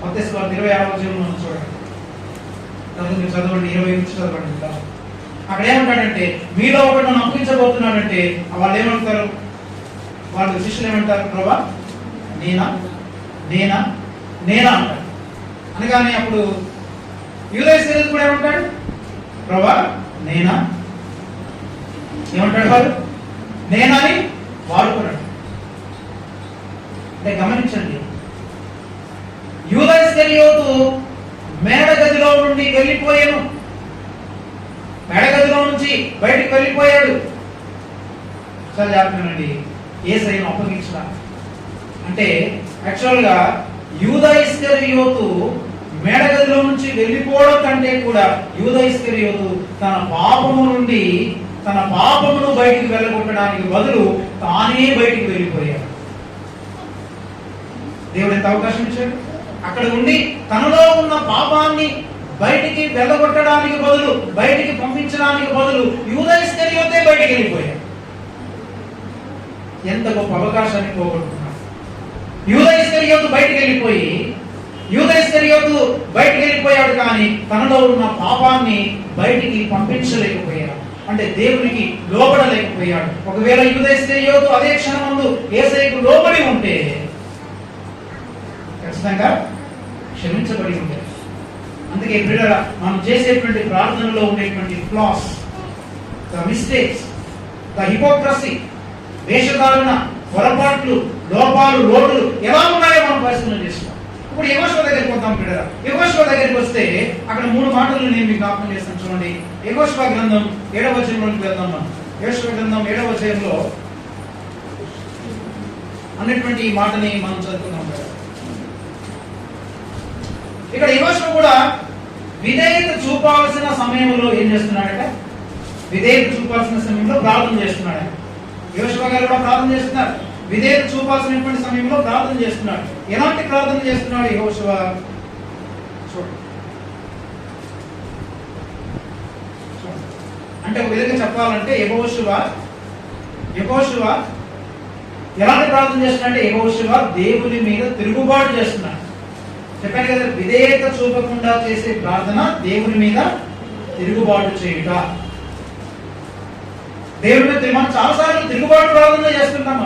మత్తయి సువార్త 26వ అధ్యాయంలో మనం చూడండి. మీరు చదవండి, 20 నుంచి చదవండి. అక్కడ ఏమంటాడంటే మీలో ఒకటి నన్ను అప్పగించబోతున్నాడంటే వాళ్ళు ఏమంటారు? వాళ్ళు శిష్యులు ఏమంటారు? ప్రభా నేనా అంటాడు. అనగానే అప్పుడు యూదా ఇస్కరియోతు కూడా ఏమంటాడు? ప్రభా నేనా ఏమంటాడు? వాడు నేనా అని వాడుకున్నాడు. అంటే గమనించండి, యూదా ఇస్కరియోతు మేడగదిలో నుండి వెళ్ళిపోయాను, మేడగదిలో నుంచి బయటికి వెళ్ళిపోయాడు. చాలా జాగ్రత్తనండి. యేసయ్యను అప్పగించడం అంటే యాక్చువల్గా యూదా ఇస్కరియోతు మేడగదిలో నుంచి వెళ్ళిపోవడం కంటే కూడా యూదా ఇస్కరియోతు తన పాపమును బయటికి వెళ్ళగొట్టడానికి బదులు తానే బయటికి వెళ్ళిపోయాడు. దేవుడు ఎంత అవకాశం ఇచ్చాడు? అక్కడ ఉండి తనలో ఉన్న పాపాన్ని బయటికి వెళ్ళగొట్టడానికి బదులు, బయటికి పంపించడానికి బదులు యూదా ఇస్కరియోతే బయటికి వెళ్ళిపోయాడు. ఎంత గొప్ప అవకాశాన్ని పోగొట్టుకున్నాడు. యూదా ఇస్కరియోతు బయటికి వెళ్ళిపోయాడు కానీ తనలో ఉన్న పాపాన్ని బయటికి పంపించలేకపోయాడు. అంటే దేవునికి లోబడలేకపోయాడు. ఒకవేళ యూదా ఇస్కరియోతు అదే క్షణమందు యేసయ్యకు లోబడి ఉంటే ఖచ్చితంగా క్షమించబడి ఉండేది. అందుకే బిడ్డరా, మనం చేసేటువంటి ప్రార్థనలో ఉండేటువంటి floss, the mistakes, the hypocrisy, వేషధారణ, పొరపాట్లు, లోపాలు, లోటులు ఎలా ఉన్నాయో మనం పరిశీలన చేసుకోవాలి. ఇప్పుడు యెహోషువ దగ్గరికి వద్దాం బిడ్డరా. యెహోషువ దగ్గరికి వస్తే అక్కడ 3 మాటలు నేను మీకు జ్ఞాపకం చేస్తాను. చూడండి, యెహోషువ గ్రంథం 7వ అధ్యాయంలోకి వెళ్దాం. మనం యెహోషువ గ్రంథం 7వ అధ్యాయంలో అన్నటువంటి ఈ మాటని మనం చదువుకున్నాం కదా. ఇక్కడ యెహోషువ కూడా విధేయత చూపాల్సిన సమయంలో ఏం చేస్తున్నాడట? విధేయత చూపాల్సిన సమయంలో ప్రార్థన చేస్తున్నాడు. యెహోషువ గారు కూడా ప్రార్థన చేస్తున్నారు. విధేయత చూపాల్సినటువంటి సమయంలో ప్రార్థన చేస్తున్నాడు. ఎలాంటి ప్రార్థన చేస్తున్నాడు యెహోషువ? చూడండి. అంటే ఒక విధంగా చెప్పాలంటే యెహోషువ ఎలాంటి ప్రార్థన చేస్తున్నాడంటే యెహోషువ దేవుని మీద తిరుగుబాటు చేస్తున్నాడు. చెప్పాను కదా, విధేయత చూపకుండా చేసే ప్రార్థన దేవుని మీద తిరుగుబాటు చేయుట. దేవుని మీద మనం చాలాసార్లు తిరుగుబాటు ప్రార్థన చేస్తుంటాం.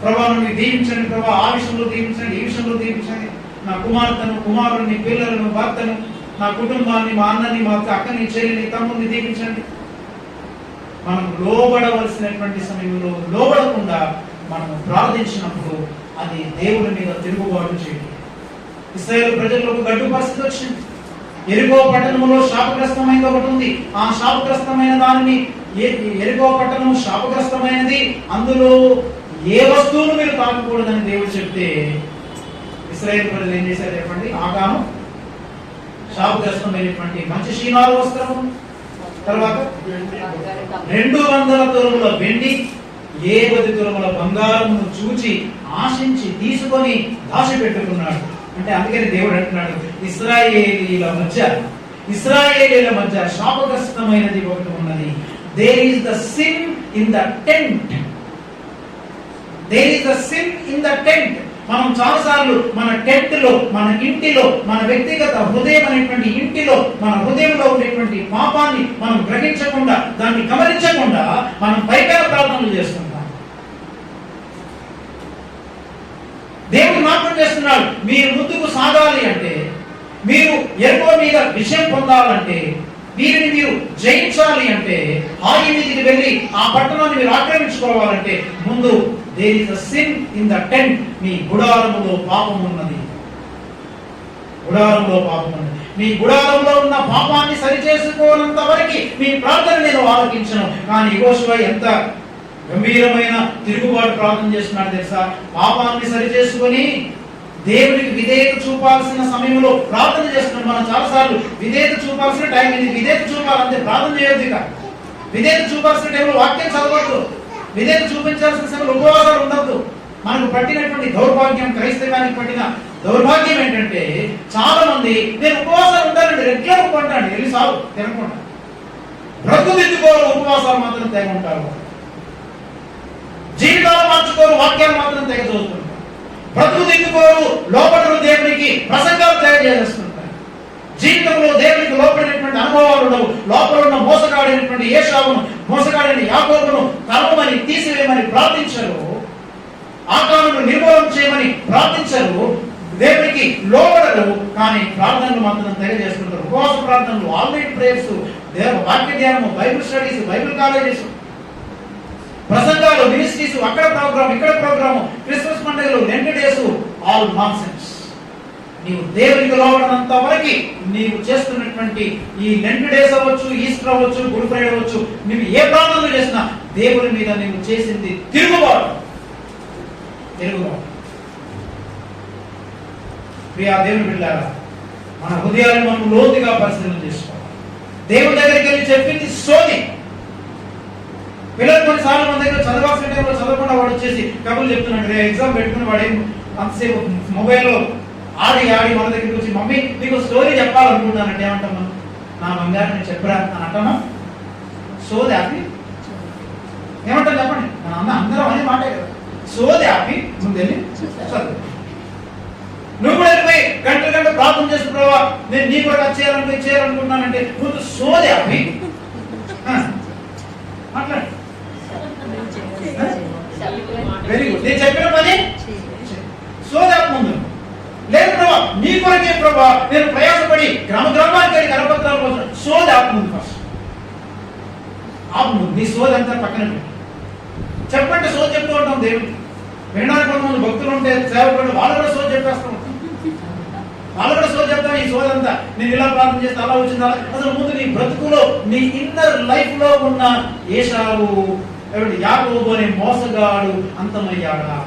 ప్రభా నువ్వు దీవించండి, ప్రభా ఆ విషయంలో దీవించండి, ఈ విషయంలో దీవించండి, నా కుమార్తెను, కుమారుని, పిల్లలను, భర్తను, నా కుటుంబాన్ని, మా అన్నని, మా అక్కని, చెల్లిని, తమ్ముని దీవించండి. మనం లోబడవలసినటువంటి సమయంలో లోబడకుండా మనం ప్రార్థించినప్పుడు అది దేవుడి మీద తిరుగుబాటు చేయడం. ఇశ్రాయేలు ప్రజల్లో ఒక గడ్డు పరిస్థితి వచ్చింది. యెరికో పట్టణంలో శాపగ్రస్తమైనది ఒకటి ఉంది. ఆ శాపగ్రస్తమైన దానిని, యెరికో పట్టణం శాపగ్రస్తమైనది, అందులో ఏ వస్తువును మీరు తాకకూడదని దేవుడు చెప్తే ఇశ్రాయేలు ప్రజలు ఏం చేశారు చెప్పండి? ఆకాను శాపగ్రస్తమైనటువంటి మంచి శీనాలు వస్త్రము, తర్వాత 200 తులముల వెండి, 70 తులముల బంగారమును చూచి ఆశించి తీసుకొని దాచిపెట్టుకున్నాడు. అంటే అందుకని దేవుడు అంటున్నాడు, ఇశ్రాయేలీల మధ్య శాపగ్రస్తమైనది ఒకటి ఉన్నది. There is the sin in the tent. There is the sin in the tent. మనం చాలాసార్లు మన టెంట్ లో, మన ఇంటిలో, మన వ్యక్తిగత హృదయం అనేటువంటి ఇంటిలో, మన హృదయంలో ఉండేటువంటి పాపాన్ని మనం గ్రహించకుండా, దాన్ని గమనించకుండా మనం పైపైన ప్రార్థనలు చేస్తుంటాం. దేవుడు జ్ఞాపకం చేస్తున్నాడు, మీరు ముందుకు సాగాలి అంటే, మీరు యెరికో మీద విజయం పొందాలంటే, వీరిని మీరు జయించాలి అంటే, హాయి మీదికి వెళ్ళి ఆ పట్టణాన్ని మీరు ఆక్రమించుకోవాలంటే ముందు there is a sin in the tent. మీ గుడారములో పాపం ఉన్నది. గుడారంలో పాపం ఉన్నది. మీ గుడారంలో ఉన్న పాపాన్ని సరిచేసుకోనంత వరకు మీ ప్రార్థన నేను ఆలకించను. కానీ యెహోషువ ఎంత గంభీరమైన తిరుగుబాటు ప్రార్థన చేస్తున్నాడు తెలుసా? పాపాన్ని సరిచేసుకొని దేవుడికి విధేయత చూపాల్సిన సమయంలో ప్రార్థన చేస్తున్నాడు. మనం చాలాసార్లు విధేయత చూపాల్సిన టైం ఇది, విధేయత చూపాలంటే ప్రార్థన చేయొద్దు. ఇక విధేయత చూపాల్సిన టైంలో వాక్యం చదవద్దు. విధేయత చూపించాల్సిన సమయంలో ఉపవాసాలు ఉండద్దు. మనకు పట్టినటువంటి దౌర్భాగ్యం, క్రైస్తవానికి పట్టిన దౌర్భాగ్యం ఏంటంటే, చాలా మంది నేను ఉపవాసాలు ఉంటానండి, రెగ్యులర్ ఉంటాను, వెళ్ళి సాగు తినకుండా బ్రతుకు దిద్దుకోరు, ఉపవాసాలు మాత్రం తెగ ఉంటారు. జీవితాలు మార్చుకోరు, వాక్యాలు మాత్రం తెగ చదువుతుంటారు. బ్రతుకు దిద్దుకోరు, లోపడరు, దేవునికి ప్రసంగాలు తయారు చేస్తుంటారు. జీవితంలో దేవునికి లోపడినటువంటి అనుభవాలు ఉండవు. లోపల ఉన్న మోసగాడైనటువంటి ఏశావును, మోసగాడైన యాకోబును తరమని తీసివేయమని ప్రార్థించరు. ఆకారును నిర్మూలన చేయమని ప్రార్థించరు. దేవునికి లోబడరు, కానీ ప్రార్థనలు మాత్రం తెగ చేసుకుంటారు. ఉపవాస ప్రార్థనలు, ఆల్నైట్ ప్రేయర్స్, దేవ వాక్య ధ్యానము, బైబిల్ స్టడీస్, బైబిల్ కాలేజెస్, ప్రసంగాలు, మినిస్ట్రీస్, అక్కడ ప్రోగ్రామ్, ఇక్కడ ప్రోగ్రాము, క్రిస్మస్ పండుగలు, లెంట్ డేస్, ఆల్ నాన్సెన్స్. నీవు దేవునికి లోబడినంత వరకు నీవు చేస్తున్నటువంటి ఈ లెంట్ డేస్ అవ్వచ్చు, ఈస్టర్ అవ్వచ్చు, గుడ్ ఫ్రైడే అవ్వచ్చు, నువ్వు ఏ ప్రార్థనలు చేసినా దేవుని మీద నీవు చేసింది తిరుగుబాటు. ప్రియా దేవుని బిడ్డలారా, మన హృదయాలను మనం లోతుగా పరిశీలన చేసుకోవాలి. దేవుని దగ్గరికి వెళ్ళి చెప్పింది సోని. పిల్లలు కొన్నిసార్లు మన దగ్గర చదవాల్సిన టైంలో చదవకుండా వాడు వచ్చేసి కబుర్లు చెప్తున్నాడు. ఎగ్జామ్ పెట్టుకుని వాడు అంతసేపు మొబైల్లో ఆడి మన దగ్గరికి వచ్చి, మమ్మీ నీకు స్టోరీ చెప్పాలనుకుంటానంటే ఏమంటాం మనం? నా బంగారు నేను చెప్పరా అని అంటామా? సోది ఆపి ఏమంటాం చెప్పండి? మన అందరం అనే మాటే కదా. సోది ఆపి ముందెళ్ళి చదువు. నువ్వు కూడా వెళ్ళిపోయి గంటలు ప్రార్థన చేస్తున్నావా, నేను నీ కూడా చేయాలనుకుంటున్నానంటే ముందు సోది ఆపి మాట్లాడు. Very good. నేను చెప్పిన పని సోది ఆపి ముందు. లేదు ప్రభా, నీ కొరకే ప్రభా నేను ప్రయాసపడి గ్రామానికి వెళ్ళి కరపత్రాలు కోసం. సోది ఆపు ముందు, ఫస్ట్ ఆపు ముందు. నీ సోది అంతా పక్కన పెట్టి చెప్పంటే సోది చెప్తూ ఉంటాం. దేవుడు వినడానికి కొంతమంది భక్తులు ఉంటే, సేవకులు, వాళ్ళు కూడా సోది చెప్పేస్తాం. వాళ్ళు కూడా సోది చెప్తాం. ఈ సోది అంతా నేను ఇలా ప్రార్థన చేస్తే అలా వచ్చింది, అలా. అసలు ముందు నీ బ్రతుకులో, నీ ఇన్నర్ లైఫ్ లో ఉన్న ఏశావు, యాకోబు అనే మోసగాడు అంతమయ్యాడా?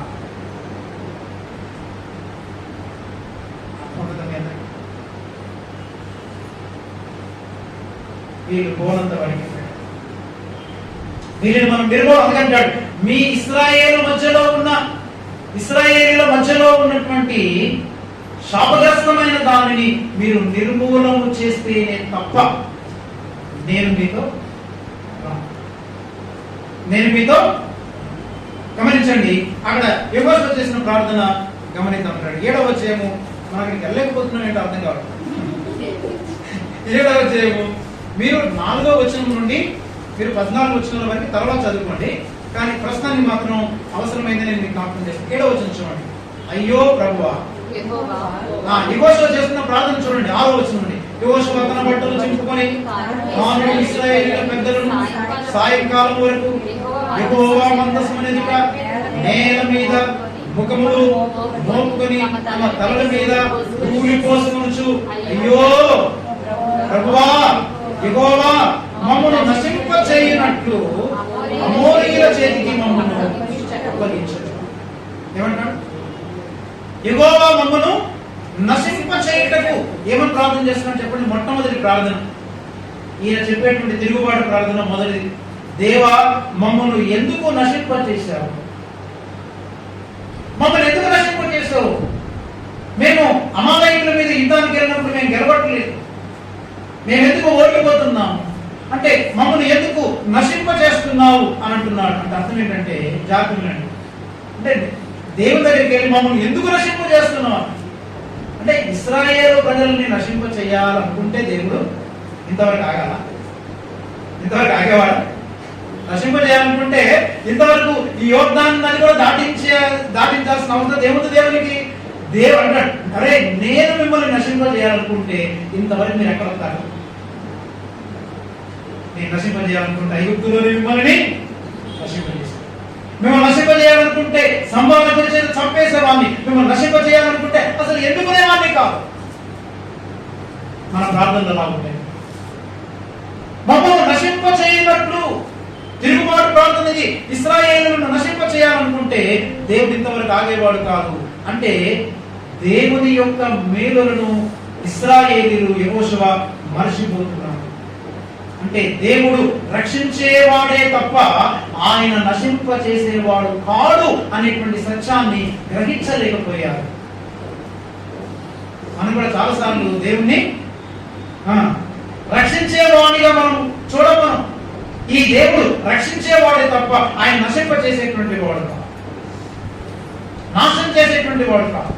వీళ్ళు పోనంత వాడికి వీళ్ళని మనం నిర్మూలన అంటాడు. మీ ఇశ్రాయేలు మధ్యలో ఉన్నటువంటి శాపగ్రస్తమైన దానిని మీరు నిర్మూలన చేస్తేనే తప్ప నేను మీతో గమనించండి. అక్కడ యెహోషువ చేసిన ప్రార్థన గమనిద్దాం. 7వ అధ్యాయము మనకి వెళ్ళలేకపోతున్నాం ఏంటో అర్థం కావాలి. 7వ అధ్యాయము మీరు 4వ వచనం నుండి మీరు 14వ వచనం వరకు తర్వాత చదువుకోండి. కానీ ప్రశ్నని మాత్రం అవసరమైంది నేను మీకు జ్ఞాపకం చేస్తాను. 7వ వచనం చూడండి. అయ్యో ప్రభువా, యెహోషువ చేస్తున్న ప్రార్థన చూడండి. 6వ వచనం నుండి. యోషువ తన బట్టలు చింపుకొని మానవులు ఇశ్రాయేలీయుల పెద్దలను సాయంకాలం వరకు యెహోవా మందసం ఎదుట నేల మీద ముఖములు మోపుకొని తమ తలల మీద ధూళి పోసుకొనుచు, అయ్యో ప్రభువా యెహోవా మమ్మను నశింప చేయనట్లు అమోరీయుల చేతికి మమ్మను అప్పగించు. ఏమంటాడు? యెహోవా మమ్మను నశింప చేయుటకు ఏమని ప్రార్థన చేస్తున్నాడు చెప్పండి. మొట్టమొదటి ప్రార్థన, ఈయన చెప్పేటువంటి తిరుగుబాటు ప్రార్థన మొదటిది. దేవా మమ్మను ఎందుకు నశింప చేశావు? మమ్మల్ని ఎందుకు నశింప చేశావు? మేము అమాలయకుల మీద యుద్ధానికి వెళ్ళినప్పుడు మేము గెలవట్లేదు, మేము ఎందుకు ఓడిపోతున్నాము అంటే మమ్మల్ని ఎందుకు నశింప చేస్తున్నావు అని అంటున్నాడు. అంటే అర్థం ఏంటంటే జాగ్రత్తలండి, అంటే దేవుని దగ్గరికి వెళ్ళి మమ్మల్ని ఎందుకు నశింప చేస్తున్నావు అంటే ఇశ్రాయేలు ప్రజల్ని నశింప చేయాలనుకుంటే దేవుడు ఇంతవరకు ఆగాల? ఇంతవరకు నశింప చేయాలనుకుంటే ఇంతవరకు ఈ యోర్దాన్ని కూడా దాటించాల్సిన అవసరం ఏముంది దేవునికి? దేవుడు అంటాడు, అరే నేను మిమ్మల్ని నశింప చేయాలనుకుంటే ఇంతవరకు మీరు ఎక్కడ వస్తారు? నేను నశింప చేయాలనుకుంటే ఐగుప్తులో మిమ్మల్ని నశింప చేశాను. మిమ్మల్ని నశింప చేయాలనుకుంటే సంభావన గురించి చంపేసేవాడిని. మిమ్మల్ని నశింప చేయాలనుకుంటే అసలు ఎన్నుకునేవాడిని కాదు. మన ప్రార్థనలు అలా ఉంటాయి. మమ్మల్ని నశింప చేయనట్లు తిరుగుబాటు ప్రార్థన ఇది. ఇశ్రాయేలును నశింప చేయాలనుకుంటే దేవుడు ఇంతవరకు ఆగేవాడు కాదు. అంటే దేవుని యొక్క మేలులను ఇశ్రాయేలీయులు యెహోషువ మరచిపోతున్నారు. అంటే దేవుడు రక్షించేవాడే తప్ప ఆయన నశింప చేసేవాడు కాడు అనేటువంటి సత్యాన్ని గ్రహించలేకపోయారు. మనం కూడా చాలాసార్లు దేవుణ్ణి రక్షించేవాడిగా మనం చూడమనం. ఈ దేవుడు రక్షించేవాడే తప్ప ఆయన నశింప చేసేటువంటి వాడు కాదు, నాశనం చేసేటువంటి వాడు కాదు.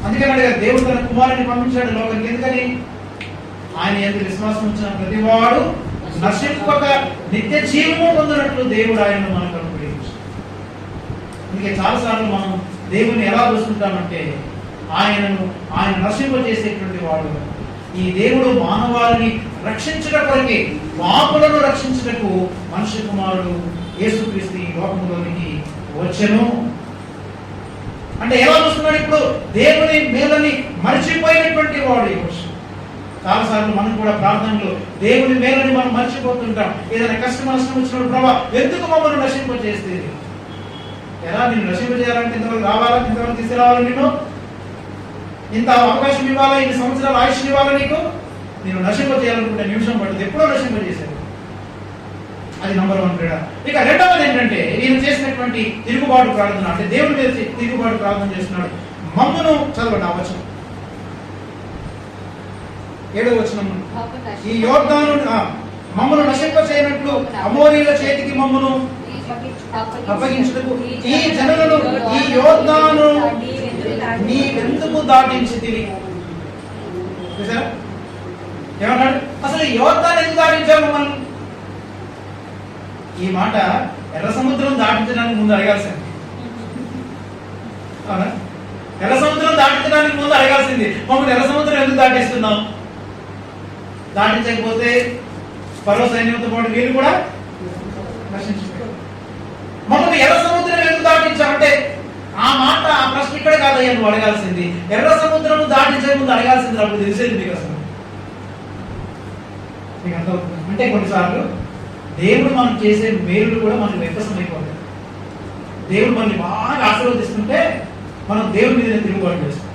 అందుకని అడిగారు, దేవుడు తన కుమారుని పంపించాడు లోకానికి. ఎందుకని? ఆయన ఎందుకు విశ్వాసం ఉంచిన ప్రతివాడు నశింపక నిత్య జీవము పొందినట్లు దేవుడు ఆయనను మనకు అనుగ్రహించాడు. అందుకే చాలాసార్లు మనం దేవుని ఎలా చూస్తుంటామంటే ఆయన నశింప చేసేటువంటి వాడు. ఈ దేవుడు మానవాళిని రక్షించడం కొరకే, పాపులను రక్షించుటకు మనుష్య కుమారుడు యేసుక్రీస్తు ఈ లోకంలోనికి వచ్చెను. అంటే ఎలా చూస్తున్నాడు? ఇప్పుడు దేవుని మేలని మర్చిపోయినటువంటి వాడు యోషువ. చాలాసార్లు మనం కూడా ప్రార్థనలో దేవుని మేలని మనం మర్చిపోతుంటాం. ఏదైనా కష్టం నష్టం వచ్చినప్పుడు, ప్రభా ఎందుకు మమ్మల్ని నశింప చేస్తే? ఎలా నిన్ను నశింప చేయాలంటే ఇంతవరకు రావాలా? ఇంతవరకు తీసుకురావాలా? నిన్ను ఇంత అవకాశం ఇవ్వాలా? ఇన్ని సంవత్సరాలు ఆయుష్ ఇవ్వాలా నీకు? నేను నశింప చేయాలనుకుంటే నిమిషం పడుతుంది. ఎప్పుడో నశింప చేశాను. అది నంబర్ 1 క్రీడ. ఇక రెండవది ఏంటంటే ఈయన చేసినటువంటి తిరుగుబాటు ప్రార్థన. అంటే దేవుడి మీద తిరుగుబాటు ప్రార్థన చేస్తున్నాడు. మమ్మను చదవండి ఆ వచనం, 7వ వచనం. ఈ యోర్దాను మమ్మను నశింప చేయనట్లు అమోరీయుల చేతికి మమ్మను అప్పగించుటకు ఈ జనులను ఈ యోర్దాను నీవెందుకు దాటించితివి? చూసారా ఏమన్నాడు? అసలు ఈ యోర్దాను ఎందుకు దాటించావు మమ్మల్ని? ఈ మాట ఎర్ర సముద్రం దాటించడానికి ముందు అడగాల్సింది. అవునా? ఎర్ర సముద్రం దాటించడానికి ముందు అడగాల్సింది, మమ్మల్ని ఎర్ర సముద్రం ఎందుకు దాటిస్తున్నాం? దాటించకపోతే ఫరో సైన్యంతో పాటు వీళ్ళు కూడా నశించిపోయారు. మమ్మల్ని ఎర్ర సముద్రం ఎందుకు దాటించామంటే ఆ మాట, ఆ ప్రశ్న ఇక్కడ కాదయ్యా నువ్వు అడగాల్సింది. ఎర్ర సముద్రం దాటించే ముందు అడగాల్సింది. అప్పుడు తెలిసేది మీకు అసలు. మీకు అర్థమవుతుంది? అంటే కొన్నిసార్లు దేవుడు మనం చేసే మేలులు కూడా మనకు వ్యత్యాసమైపోతాయి. దేవుడు మనల్ని బాగా ఆశీర్వదిస్తుంటే మనం దేవుడి మీద తిరుగుబాటు చేస్తాం.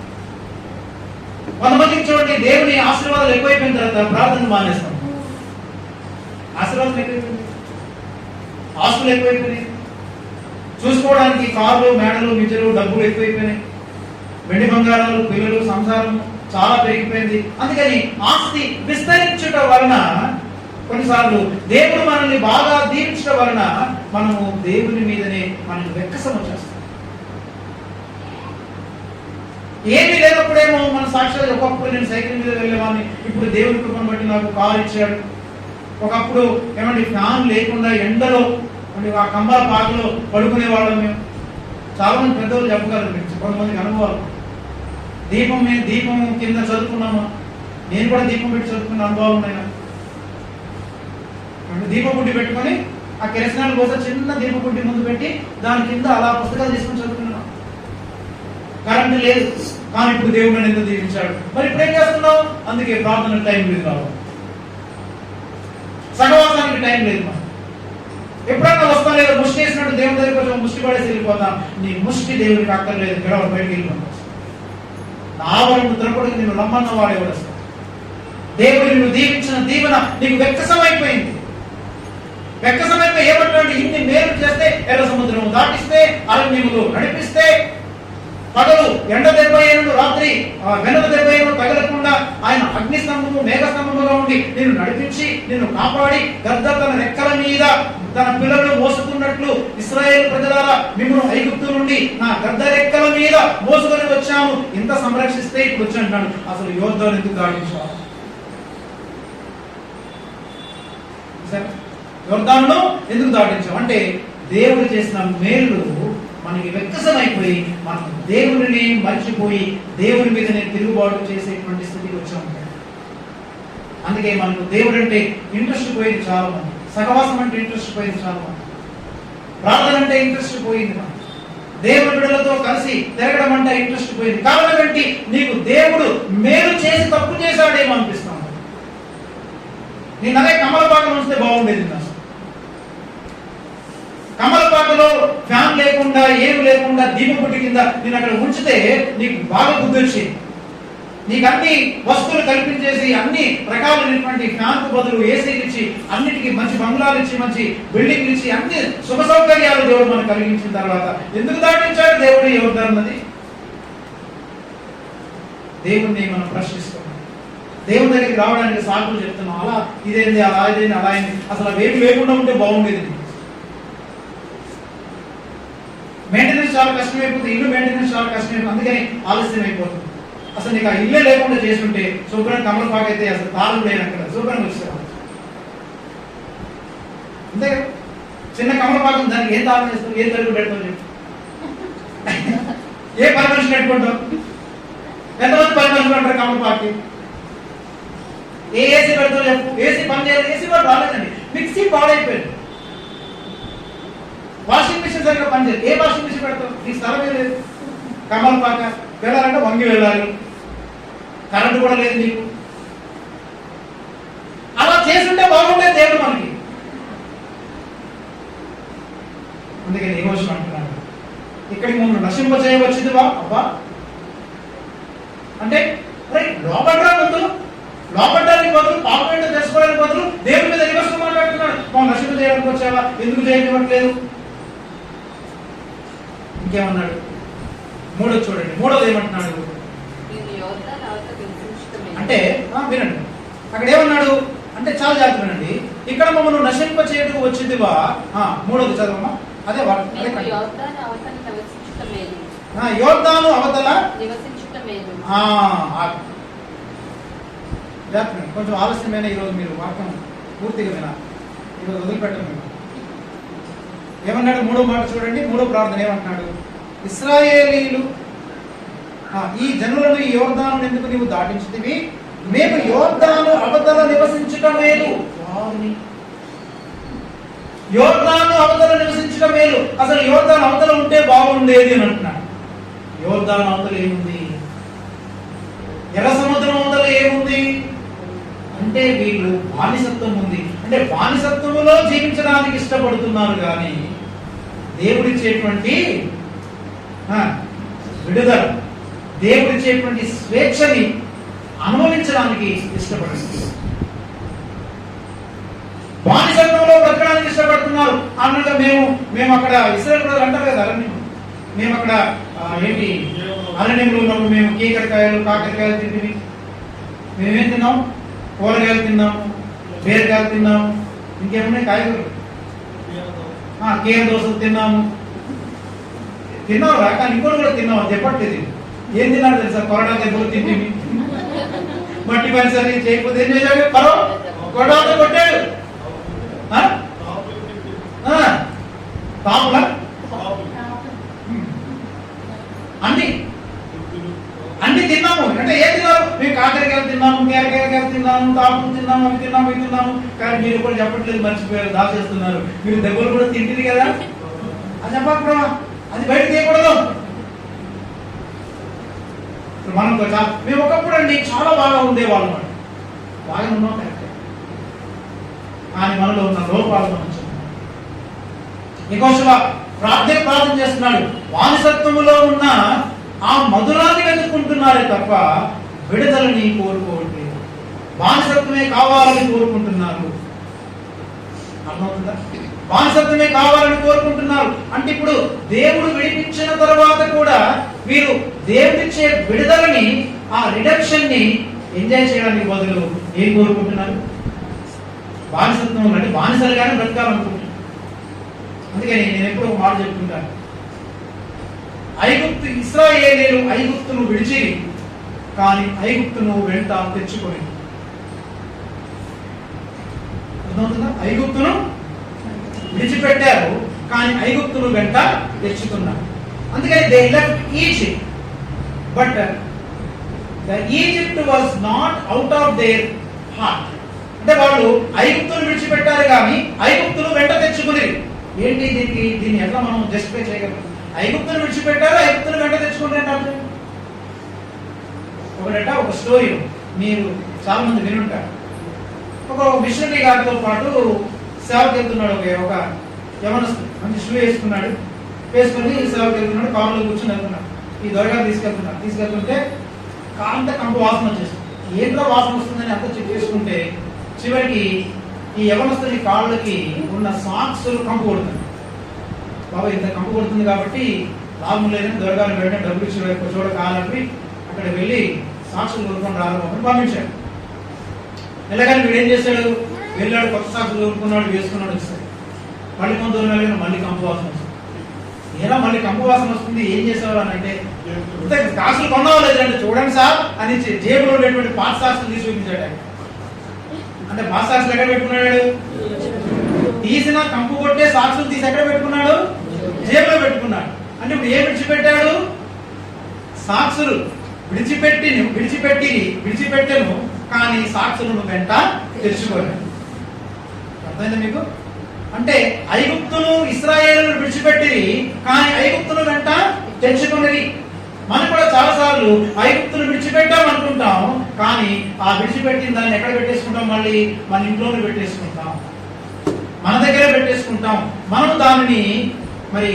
కొంతమందికి చూడండి, దేవుని ఆశీర్వాదాలు ఎక్కువైపోయిన తర్వాత ప్రార్థన మానేస్తాం. ఆశీర్వాదం ఎక్కువైపోయింది, ఆస్తులు ఎక్కువైపోయినాయి, చూసుకోవడానికి కార్లు మేడలు మిజలు డబ్బులు ఎక్కువైపోయినాయి, వెండి బంగారాలు పిల్లలు సంసారం చాలా పెరిగిపోయింది. అందుకని ఆస్తి విస్తరించుట వలన కొన్నిసార్లు దేవుడు మనల్ని బాగా దీవించడం వలన మనము దేవుని మీదనే మనల్ని వెక్కసం వచ్చేస్తాం. ఏమీ లేనప్పుడేమో మన సాక్షాత్ ఒకప్పుడు నేను సైకిల్ మీద వెళ్ళేవాడిని, ఇప్పుడు దేవుని కృపను బట్టి నాకు కారు ఇచ్చాడు. ఒకప్పుడు ఏమంటే ఫ్యాన్ లేకుండా ఎండలో అంటే ఆ కంబాల పాకలో పడుకునే వాళ్ళం మేము. చాలా మంది పెద్దవాళ్ళు చెప్పగలరు, కొంతమందికి అనుభవాలు. దీపం కింద చదువుకున్నాము, నేను కూడా దీపం పెట్టి చదువుకున్న అనుభవం ఉన్నాయి నాకు. దీపం బుడ్డి పెట్టుకొని ఆ కిరసనాలు కోసం చిన్న దీపం బుడ్డి ముందు పెట్టి దాని కింద అలా పుస్తకాలు తీసుకొని చదువుకున్నాను. కరెంట్ లేదు కానీ ఇప్పుడు దేవుడు నన్ను ఎందుకు దీవించాడు. మరి ఇప్పుడు ఏం చేస్తున్నావు? అందుకే ప్రార్థన టైం లేదు రావు, సహవాసానికి టైం లేదు. మనం ఎప్పుడన్నా వస్తా లేదా ముష్టి వేసినట్టు దేవుడి దగ్గర కొంచెం ముష్టి పడేసి వెళ్ళిపోతాం. నీ ముష్టి దేవుడికి అక్కర్లేదు, గడవ బయటికి వెళ్ళిపోతాం. ఆవరణ తినకూడదు, నేను రమ్మన్న వాడు ఎవరు వస్తాడు. దేవుడు నిన్ను దీవించిన దీవెన నీకు వెక్కసమైపోయింది. వెక్కసమైపోయి ఏమంటాడు? ఇన్ని మేలు చేస్తే ఎర్ర సముద్రము దాటిస్తే, అరణ్యములు నడిపిస్తే, పగలు ఎండ దెబ్బ అయినను రాత్రి వెనుక దెబ్బ అయినను తగలకుండా ఆయన అగ్నిస్తంభము మేఘస్తంభముగా ఉండి నిన్ను నడిపించి నిన్ను కాపాడి గద్ద తన రెక్కల మీద తన పిల్లలను మోసుకున్నట్లు ఇశ్రాయేలు ప్రజలారా మిమ్మల్ని ఐగుప్తు నుండి నా గద్ద రెక్కల మీద మోసుకొని వచ్చాను. ఇంత సంరక్షిస్తే ఇప్పుడు వచ్చి అంటాడు. అసలు యోర్దాను ఎందుకు దాటించావు? యోర్దాను ఎందుకు దాటించావు అంటే దేవుడు చేసిన మేలు మనకి వెక్కసమైపోయి మనం దేవుడిని మర్చిపోయి దేవుడి మీద నేను తిరుగుబాటు చేసేటువంటి స్థితికి వచ్చి ఉంటాడు. అందుకే మనకు దేవుడు అంటే ఇంట్రెస్ట్ పోయింది చాలా మంది, సహవాసం అంటే ఇంట్రెస్ట్ పోయింది చాలా మంది, ప్రార్థన అంటే ఇంట్రెస్ట్ పోయింది, మనం దేవుడి బిడ్డలతో కలిసి తిరగడం అంటే ఇంట్రెస్ట్ పోయింది. కారణం ఏంటి? నీకు దేవుడు మేలు చేసి తప్పు చేశాడేమో అనిపిస్తాను. నేను అదే కమలపాకం వస్తే బాగుండేది. కమలపాకలో ఫ్యాన్ లేకుండా ఏమి లేకుండా దీపపుట్టి కింద నేను అక్కడ ఉంచితే నీకు బాగా బుద్ధి వచ్చింది. నీకు అన్ని వస్తువులు కల్పించేసి అన్ని రకాలైనటువంటి ఫ్యాన్ కు బదులు ఏసీలు ఇచ్చి అన్నిటికీ మంచి బంగ్లాలు ఇచ్చి మంచి బిల్డింగ్లు ఇచ్చి అన్ని శుభ సౌకర్యాలు దేవుడు మనకు కలిగించిన తర్వాత ఎందుకు దాటించాడు దేవుడు? ఎవరిదన్నది దేవుణ్ణి మనం ప్రశ్నిస్తున్నాం. దేవుని దగ్గరికి రావడానికి సాకులు చెప్తున్నాం. అలా ఇదేంది, అలా ఇదేంది, అలా అయింది, అసలు అవేమి లేకుండా ఉంటే బాగుండేది. మెయింటెనెన్స్ చాలా కష్టమైపోతుంది, ఇల్లు మెయింటెనెన్స్ చాలా కష్టమైపోతుంది, అందుకని ఆలస్యం అయిపోతుంది. అసలు నీకు ఆ ఇల్లే లేకుండా చేస్తుంటే శుభ్రంగా కమలపాకు అయితే అసలు తాళం లేనక్కడ శుభ్రంగా వచ్చేవాడు. అంతే కదా, చిన్న కమలపాకం దానికి ఏం తాళం చేస్తావు, ఏం తలుపు పెడతావు చెప్పు, ఏ పర్మిషన్ పెట్టుకుంటావు? ఎంతమంది పర్మిషన్ అంటారు కమలపాకి? ఏ ఏసీ పెడతావు చెప్పు? ఏసీ పని చేయాలి, ఏసీ కూడా రాలేదండి, మిక్సీ పాడైపోయింది, వాషింగ్ మిషన్ సరిగ్గా పనిచేయదు, ఏ వాషింగ్ మిషన్ పెడతావు? నీ స్థలమే లేదు. కమలపాక వెళ్ళాలంటే వంగి వెళ్ళాలి, కరెంటు కూడా లేదు నీకు. అలా చేస్తుంటే బాగుండేది దేవుడు మనకి. అందుకని ఎమోషన్ అంటున్నాను, ఇక్కడికి ముందు నశింప చేయవచ్చింది వా అబ్బా అంటే లోపడ్డా ముందు లోపడ్డానికి బదులు పాపమేంటో తెలుసుకోవడానికి బదులు దేవుడి మీద నివసం మాట్లాడుతున్నాడు. మా నశింప చేయడానికి వచ్చావా, ఎందుకు చేయనివ్వట్లేదు? ఇంకేమన్నాడు? మూడోది చూడండి, మూడోది ఏమంటున్నాడు అంటే వినండి, అక్కడ ఏమన్నాడు అంటే చాలా జాగ్రత్తనండి. ఇక్కడ మమ్మల్ని నశింప చేయడం వచ్చిందివా. మూడోది చదవమ్మా. అదే యోర్దాను అవతల కొంచెం ఆలస్యమైన ఈరోజు మీరు వాక్యం పూర్తిగా వినాలి, ఈరోజు వదిలిపెట్టండి. ఏమన్నాడు? మూడో మాట చూడండి, మూడో ప్రార్థన ఏమంటున్నాడు? ఇశ్రాయేలీలు ఈ జనులను ఈ యోర్దాను ఎందుకు నీవు దాటించితివి? మేము యోర్దాను అవతల నివసించటం మేలు. యోర్దాను అవతల నివసించటం మేలు. అసలు యోర్దాను అవతల ఉంటే బాగుండేది అని అంటున్నాడు. యోర్దాను అవతల ఏముంది? ఎర్ర సముద్రం అవతల ఏముంది అంటే వీళ్ళు బానిసత్వం ఉంది. అంటే బానిసత్వంలో జీవించడానికి ఇష్టపడుతున్నారు కానీ దేవుడిచ్చేటువంటి విడుదల, దేవుడిచ్చేటువంటి స్వేచ్ఛని అనుభవించడానికి ఇష్టపడుతుంది. బానిసత్వంలో బ్రతకడానికి ఇష్టపడుతున్నారు అన్నట్టు మేము అక్కడ ఇశ్రాయేలు ప్రజలు అంటారు కదా, అరణ్యం, మేము అక్కడ ఏంటి అరణ్యంలో ఉన్నప్పుడు మేము కీకరకాయలు కాకరకాయలు తింటివి. మేమేం తిన్నాం? కూరగాయలు తిన్నాము, బీరకాయలు తిన్నాము, ఇంకేమున్నాయి కాయగూరలు, కీర దోశలు తిన్నాము. తిన్నావు రా, కానీ ఇంకోటి కూడా తిన్నావు చెప్పట్లేదు. ఏం తిన్నాడు తెలుసా? కొరడా దెబ్బలు తింటివి, మట్టి పని సరి చేయకపోతే ఏం చేశాడు? కొరడాతో కొట్టాడు. పాముల అన్ని అన్ని తిన్నాము అంటే ఏం తిన్నాము? మేము కాకరకాయలు తిన్నాము, కేరకాయలు తిన్నాము, తాపు తిన్నాము, అవి తిన్నాము, ఇవి తిన్నాము. కానీ మీరు కూడా చెప్పట్లేదు, మర్చిపోయారు, దాచేస్తున్నారు. మీరు దెబ్బలు కూడా తింటుంది కదా, అది చెప్పకపోవా, అది బయట తీయకూడదు. మనం మేము ఒకప్పుడు అండి చాలా బాగా ఉండేవాళ్ళం అండి, బాగా ఉన్నాం కరెక్ట్. కానీ మనలో ఉన్న లోపాలు మనం యెహోషువ ప్రార్థన చేస్తున్నాడు. వారసత్వములో ఉన్న ఆ మధురాన్ని వెతుక్కుంటున్నారే తప్ప విడుదలని కోరుకోవట్లేదు. వారసత్వమే కావాలని కోరుకుంటున్నారు. అర్థమవుతుందా? వారసత్వమే కావాలని కోరుకుంటున్నారు అంటే ఇప్పుడు దేవుడు విడిపించిన తర్వాత కూడా వీరు దేవుడిచ్చే విడుదలని, ఆ రిడక్షన్ ని ఎంజాయ్ చేయడానికి బదులు ఏం కోరుకుంటున్నారు? బానిసత్వం అంటే బానిసలుగానే బ్రతకాలనుకుంటున్నారు. అందుకని నేను ఎప్పుడు ఒక మాట చెప్తుంటాను, ఇశ్రాయేలీయులు ఐగుప్తును విడిచి కానీ ఐగుప్తును వెంట తెచ్చుకొని. అర్థమవుతుందా? ఐగుప్తును విడిచిపెట్టారు కానీ ఐగుప్తును వెంట తెచ్చుకున్నారు. అందుకని they left Egypt, but the Egypt was not out of their heart. అంటే వాళ్ళు ఐగుప్తును విడిచిపెట్టారు కానీ ఐగుప్తును వెంట తెచ్చుకుని. ఏంటి దీన్ని ఎట్లా మనం జస్టిఫై చేయగలం? ఐగుప్తును విడిచిపెట్టారు, ఐగుప్తును వెంట తెచ్చుకుంటారు. ఒక స్టోరీ మీరు చాలా మంది వినుంటారు. ఒక మిషనరీ గారితో పాటు సేవకు వెళ్తున్నాడు ఒక యవనస్తుడు. మంచి షూ వేసుకున్నాడు, వేసుకొని సేవకు వెళ్తున్నాడు. కారులో కూర్చొని వెళ్తున్నాడు. ఈ దొరగారు తీసుకెళ్తుంటే కాంత కంపు వాసన వచ్చేస్తుంది. ఏంటో వాసన వస్తుందని అంతా చెక్ చేసుకుంటే చివరికి ఈ యవనస్తుడి కాళ్ళకి ఉన్న సాక్స్ కంపు కొడుతుంది. బాబా ఇంత కంపు కొడుతుంది కాబట్టి లాభం లేదని దొరగారు వెంటనే డబ్బులు ఇచ్చి చోట కావాలని అక్కడ వెళ్ళి సాక్షులు కొనుక్కొని రాలని పంపించాడు. ఎలాగని వీడు ఏం చేశాడు? వెళ్ళాడు, కొత్త సాక్షులు కొనుక్కున్నాడు, వేసుకున్నాడు, వస్తాడు. మళ్ళీ కొంత దూరం మళ్ళీ కంపు వాసన వస్తుంది. ఎలా మళ్ళీ కంపు వాసన వస్తుంది? ఏం చేసేవారు అని అంటే, సాక్షులు కొనవాలేదంటే చూడండి సార్ అని జేబులో ఉండేటువంటి పాత సాక్షులు తీసి చూపించాడు. అంటే పాత సాక్షులు ఎక్కడ పెట్టుకున్నాడు? తీసిన కంపు కొట్టే సాక్షులు తీసి ఎక్కడ పెట్టుకున్నాడు? జేబులో పెట్టుకున్నాడు. అంటే ఇప్పుడు ఏం విడిచిపెట్టాడు? సాక్షులు విడిచిపెట్టను కానీ సాక్షులను వెంట తెచ్చుకోలేదు. అర్థమైందా మీకు? అంటే ఐగుప్తును ఇశ్రాయేలును విడిచిపెట్టిరి కానీ ఐగుప్తును వెంట తెచ్చుకున్నది. మనం కూడా చాలా సార్లు ఐగుప్తును విడిచిపెట్టాం అనుకుంటాం కానీ ఆ విడిచిపెట్టిన దాన్ని ఎక్కడ పెట్టేసుకుంటాం? మళ్ళీ మన ఇంట్లోనే పెట్టేసుకుంటాం, మన దగ్గరే పెట్టేసుకుంటాం. మనం దానిని మరి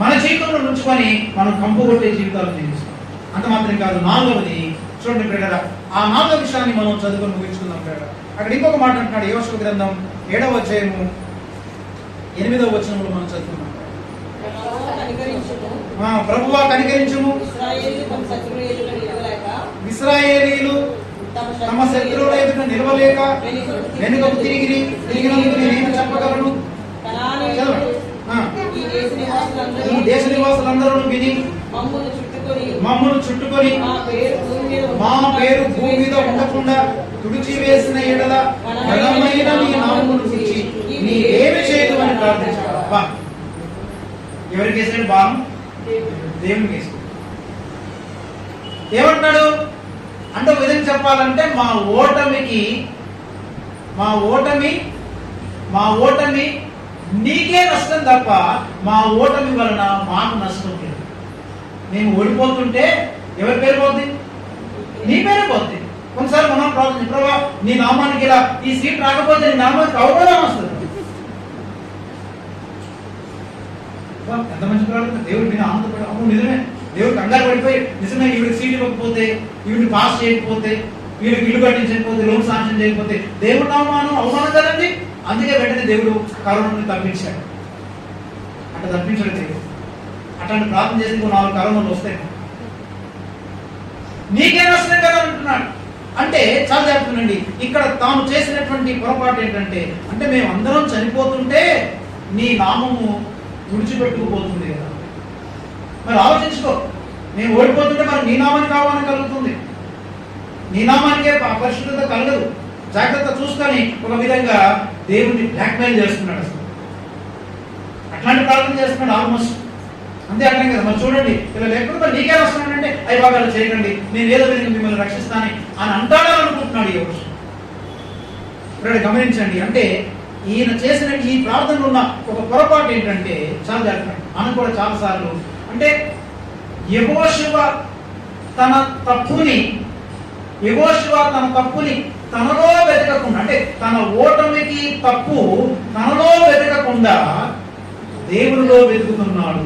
మన జీవితంలో ఉంచుకొని మనం కంపు కొట్టే జీవితాలు జీవిస్తాం. అంత మాత్రం కాదు, నాలుగవది చూడండి ప్రేరణ, ఆ నాలుగవ విషయాన్ని మనం చదువుకొని ముగించుకుందాం ప్రేరణ. అక్కడ ఇంకొక మాట అంటున్నాడు, యెహోషువ గ్రంథం 7వ అధ్యాయము 8వ వచనంలో మనం చదువుకున్నాం. ప్రభువా కనికరించుము, ఇశ్రాయేలీయులు తమ శత్రువుల ఎదుట నిలవలేక వెనుకకు తిరిగినందుకు నేనేమి చెప్పగలను? ఈ దేశ నివాసులందరూ విని మమ్మను చుట్టుకొని మా పేరు భూమి మీద ఉండకుండా తుడిచివేసిన ఎడల బలమైన నీ నామమును గురించి నీవేమి చేయదు అని ప్రార్థించాడు. ఎవరికి వేసాడు బాణం? దేవునికి వేసాడు. ఏమంటాడు అంటే ఒక విధంగా చెప్పాలంటే మా ఓటమి నీకే నష్టం తప్ప మా ఓటమి వలన మాకు నష్టం లేదు. మేము ఓడిపోతుంటే ఎవరి పేరు పోద్ది? నీ పేరే పోద్ది. కొన్నిసార్లు మనం ప్రార్థన, ప్రభా నీ నామానికి ఇలా ఈ సీట్ రాకపోతే నీ నామానికి అవమానం వస్తుంది. ఎంత మంచి ప్రార్థన! దేవుడు నేను ఆనందపడి, అవును నిజమే, దేవుడు కంగారు పడిపోయి నిజమే ఈవిడికి సీట్ ఇవ్వకపోతే, ఈవిడిని పాస్ చేయకపోతే, వీడికి ఇల్లు కట్టించకపోతే, లోన్ శాంక్షన్ చేయకపోతే దేవుడు అవమానం కదండి. అందుకే వెంటనే దేవుడు కరోనాని తప్పించాడు. అట్లా తప్పించాడు దేవుడు. అట్లాంటి ప్రార్థన చేసి 4 కరోనాలు వస్తాయి. నీకే నష్టం కదా అంటున్నాడు. అంటే చాలా చెప్తున్నాండి, ఇక్కడ తాను చేసినటువంటి పొరపాటు ఏంటంటే, అంటే మేము అందరం చనిపోతుంటే నీ నామము విడిచిపెట్టుకుపోతుంది కదా. మరి ఆలోచించుకో, మేము ఓడిపోతుంటే మరి నీ నామానికి ఆహ్వానం కలుగుతుంది, నీ నామానికే పరిశుద్ధత కలగదు. జాగ్రత్త చూసుకొని ఒక విధంగా దేవుడిని బ్లాక్మెయిల్ చేస్తున్నాడు. అసలు అట్లాంటి ప్రార్థన చేస్తున్నాడు. ఆల్మోస్ట్ అంతే అంటాం కదా. మరి చూడండి ఇలా లేకపోతే నీకే వస్తున్నాడంటే అవి బాగా చేయకండి, నేను ఏదో విధంగా మిమ్మల్ని రక్షిస్తాను అని అంటాడని అనుకుంటున్నాడు ఈ వర్షం. ఇప్పుడు గమనించండి, అంటే ఈయన చేసిన ఈ ప్రార్థనలో ఉన్న ఒక పొరపాటు ఏంటంటే చాలా జాగ్రత్త. మనం కూడా చాలా సార్లు అంటే యెహోషువ తన తప్పుని తనలో వెతకకుండా, అంటే తన ఓటమికి తప్పు తనలో వెతకకుండా దేవునిలో వెతుకుతున్నాడు.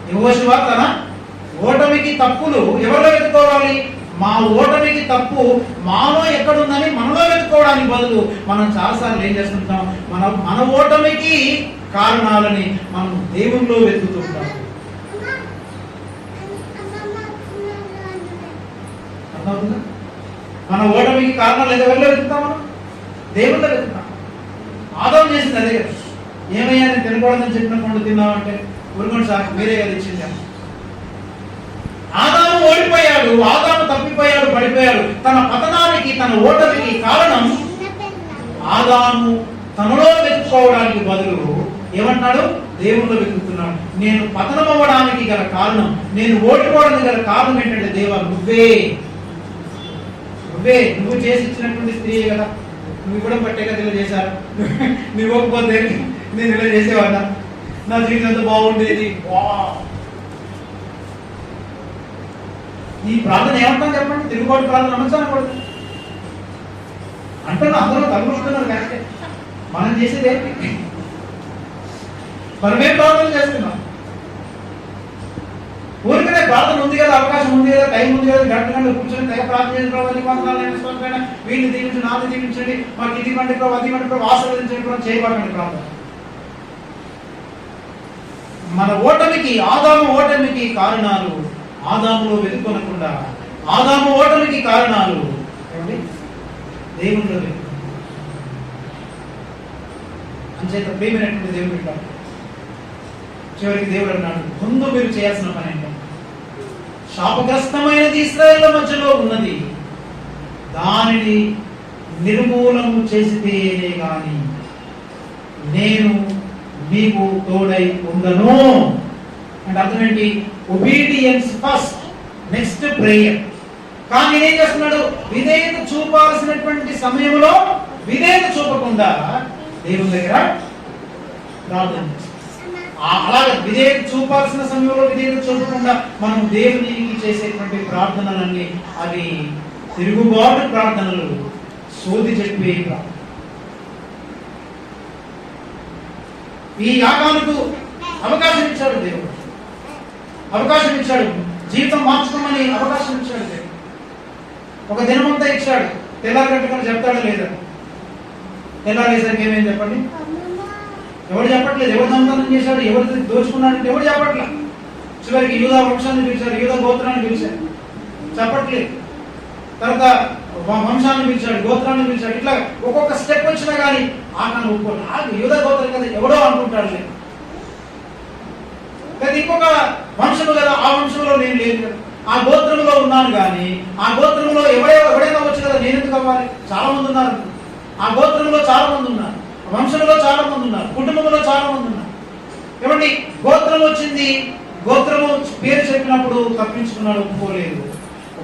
యెహోషువ తన ఓటమికి తప్పులు ఎవరిలో వెతుకోవాలి? మా ఓటమికి తప్పు మాలో ఎక్కడుందని మనలో వెతుకోవడానికి బదులు మనం చాలాసార్లు ఏం చేస్తుంటాం, మన ఓటమికి కారణాలని మనం దేవునిలో వెతుకుతుంటాం. అర్థమవుతుందా? మన ఓటమికి కారణాలు ఎవరిలో వెతుకుతాం? మనం దేవునిలో వెతుకుతాం. ఆదాము చేసింది అదే కదా. ఏమయ్యా నేను తినకూడదని చెప్పిన పండు తిన్నామంటే ఊరుకోండి సార్ మీరే కదా ఇచ్చింది. ఆదాము ఓడిపోయాడు, ఆదాము తప్పిపోయాడు, పడిపోయాడు. తన పతనానికి తన ఓటమికి కారణం ఆదాము తనలో వెతుక్కోవడానికి బదులు ఏమంటాడు? దేవుల్లో వెతుకుతున్నాడు. నేను పతనం అవ్వడానికి గల కారణం, నేను ఓడిపోవడానికి గల కారణం ఏంటంటే దేవా నువ్వు చేసి ఇచ్చినటువంటి స్త్రీ కదా, నువ్వు కూడా పట్టే కదా ఇలా చేశారు, నువ్వు ఇవ్వకపోతే నేను ఇలా చేసేవాడా, నా జీవితం ఎంత బాగుండేది. ఈ ప్రార్థన ఏమంటాం చెప్పండి? తిరుగుబాటు ప్రార్థన నమ్మకూడదు అంటున్నా. అందరూ తగ్గుతున్నారు కరెక్టే. మనం చేసేది ఏంటి? మనమే ప్రార్థన చేస్తున్నాం. ఊరికనే ప్రార్థన ఉంది కదా, అవకాశం ఉంది కదా, టైం ఉంది కదా, గంటలు కూర్చొని తెగ ప్రార్థన చేసిన వీళ్ళు దీవించండి, నాది దీవించండి, మాకు ఇది వంటి ప్రభు అది వంటి ప్రభు ఆశీర్వదించండి ప్రభు చేయబడండి ప్రార్థన. మన ఓటమికి ఆదాము ఓటమికి కారణాలు ఆదాములో వెతుక్కొనకుండా, ఆదాము ఓటమికి కారణాలు ఏమండి దేవునిలో వెతుకు. అంచేత ప్రేమైనటువంటి దేవుడు అంటారు. చివరికి దేవుడు అన్నాడు, ముందు మీరు చేయాల్సిన పని ఏంటంటే శాపగ్రస్తమైనది ఇశ్రాయేళ్ల మధ్యలో ఉన్నది, దానిని నిర్మూలము చేసితేనే గాని నేను మీకు తోడై ఉండను. అంటే అర్థం ఏంటి? Obedience first, next prayer. కానీ నేనేం చేస్తున్నాడు? విధేయత చూపాల్సినటువంటి సమయంలో విధేయత చూపకుండా దేవుని దగ్గర ప్రార్థన. అలాగే విధేయత చూపాల్సిన సమయంలో విధేయత చూపకుండా మనం దేవునికి చేసేటువంటి ప్రార్థనలన్నీ అవి తిరుగుబాటు ప్రార్థనలు, సోది చెప్పే ప్రార్థన. ఈ యాగాలకు అవకాశం ఇచ్చాడు దేవుడు, అవకాశం ఇచ్చాడు. జీవితం మార్చుకోమని అవకాశం ఇచ్చాడు దేవుడు. ఒక దినమంతా ఇచ్చాడు. తెల్లారి గంటకని చెప్తాడా లేదా? తెల్లారేసరికి ఏమేమి చెప్పండి? ఎవరు చెప్పట్లేదు. ఎవరు దొంగతనం చేశాడు, ఎవరు దోచుకున్నాడంటే ఎవరు చెప్పట్లేదు. చివరికి యూదా వంశాన్ని పిలిచాడు, యూదా గోత్రాన్ని పిలిచాడు, చెప్పట్లేదు. తర్వాత వంశాన్ని పిలిచాడు, గోత్రాన్ని పిలిచాడు. ఇట్లా ఒక్కొక్క స్టెప్ వచ్చినా కానీ ఆకాన్ని ఒప్పుకోవాలి. యూదా గోత్రం కదా ఎవడో అనుకుంటాడు లేదు, ఇంకొక వంశము కదా, ఆ వంశంలో నేను లేదు కదా, ఆ గోత్రంలో ఉన్నాను కానీ ఆ గోత్రంలో ఎవడైనా వచ్చు కదా, నేను ఎందుకు అవ్వాలి? చాలా మంది ఉన్నారు, ఆ గోత్రంలో చాలా మంది ఉన్నారు, వంశంలో చాలా మంది ఉన్నారు, కుటుంబంలో చాలా మంది ఉన్నారు. ఏమండి గోత్రం వచ్చింది, గోత్రము పేరు చెప్పినప్పుడు తప్పించుకున్నాడు, ఒప్పుకోలేదు.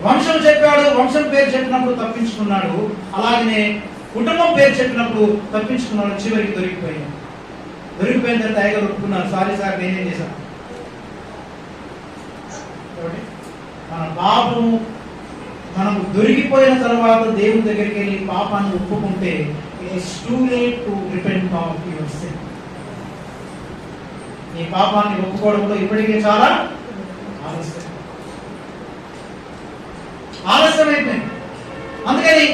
వంశం చెప్పాడు, వంశం పేరు చెప్పినప్పుడు తప్పించుకున్నాడు. అలాగనే కుటుంబం పేరు చెప్పినప్పుడు తప్పించుకున్నాడు. చివరికి దొరికిపోయిన తర్వాత ఐగరు ఒప్పుకున్నారు, సారీ సార్ నేనేం చేశాను. మన పాపము మనము దొరికిపోయిన తర్వాత దేవుని దగ్గరికి వెళ్ళి పాపాన్ని ఒప్పుకుంటే it is too late to repent of your sin. నీ పాపాన్ని ఒప్పుకోవడంలో ఇప్పటికే చాలా ఆలస్యమైపోయింది. అందుకని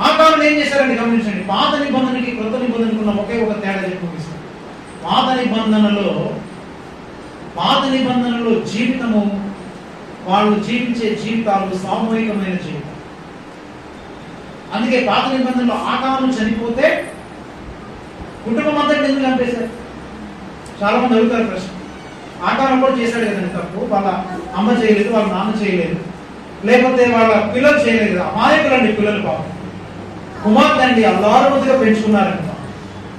ఆకారులు ఏం చేశారండి గమనించండి. పాత నిబంధనకి క్రొత్త నిబంధనకు ఉన్న ఒకే ఒక తేడా చెప్పిస్తాను. పాత నిబంధనలో జీవితము, వాళ్ళు జీవించే జీవితాలు సామూహికమైన జీవితం. అందుకే పాత నిబంధనలో ఆకారం చనిపోతే కుటుంబం అంతా ఎందుకు చంపేశారు? చాలా మంది అడుగుతారు ప్రశ్న. ఆకారం కూడా చేశాడు కదండి తప్పు, వాళ్ళ అమ్మ చేయలేదు, వాళ్ళ నాన్న చేయలేదు, లేకపోతే వాళ్ళ పిల్లలు చేయలేదు. అమాయకులండి పిల్లలు, పాపం కుమార్తె అండి అల్లారుముద్దుగా పెంచుకున్నారంట.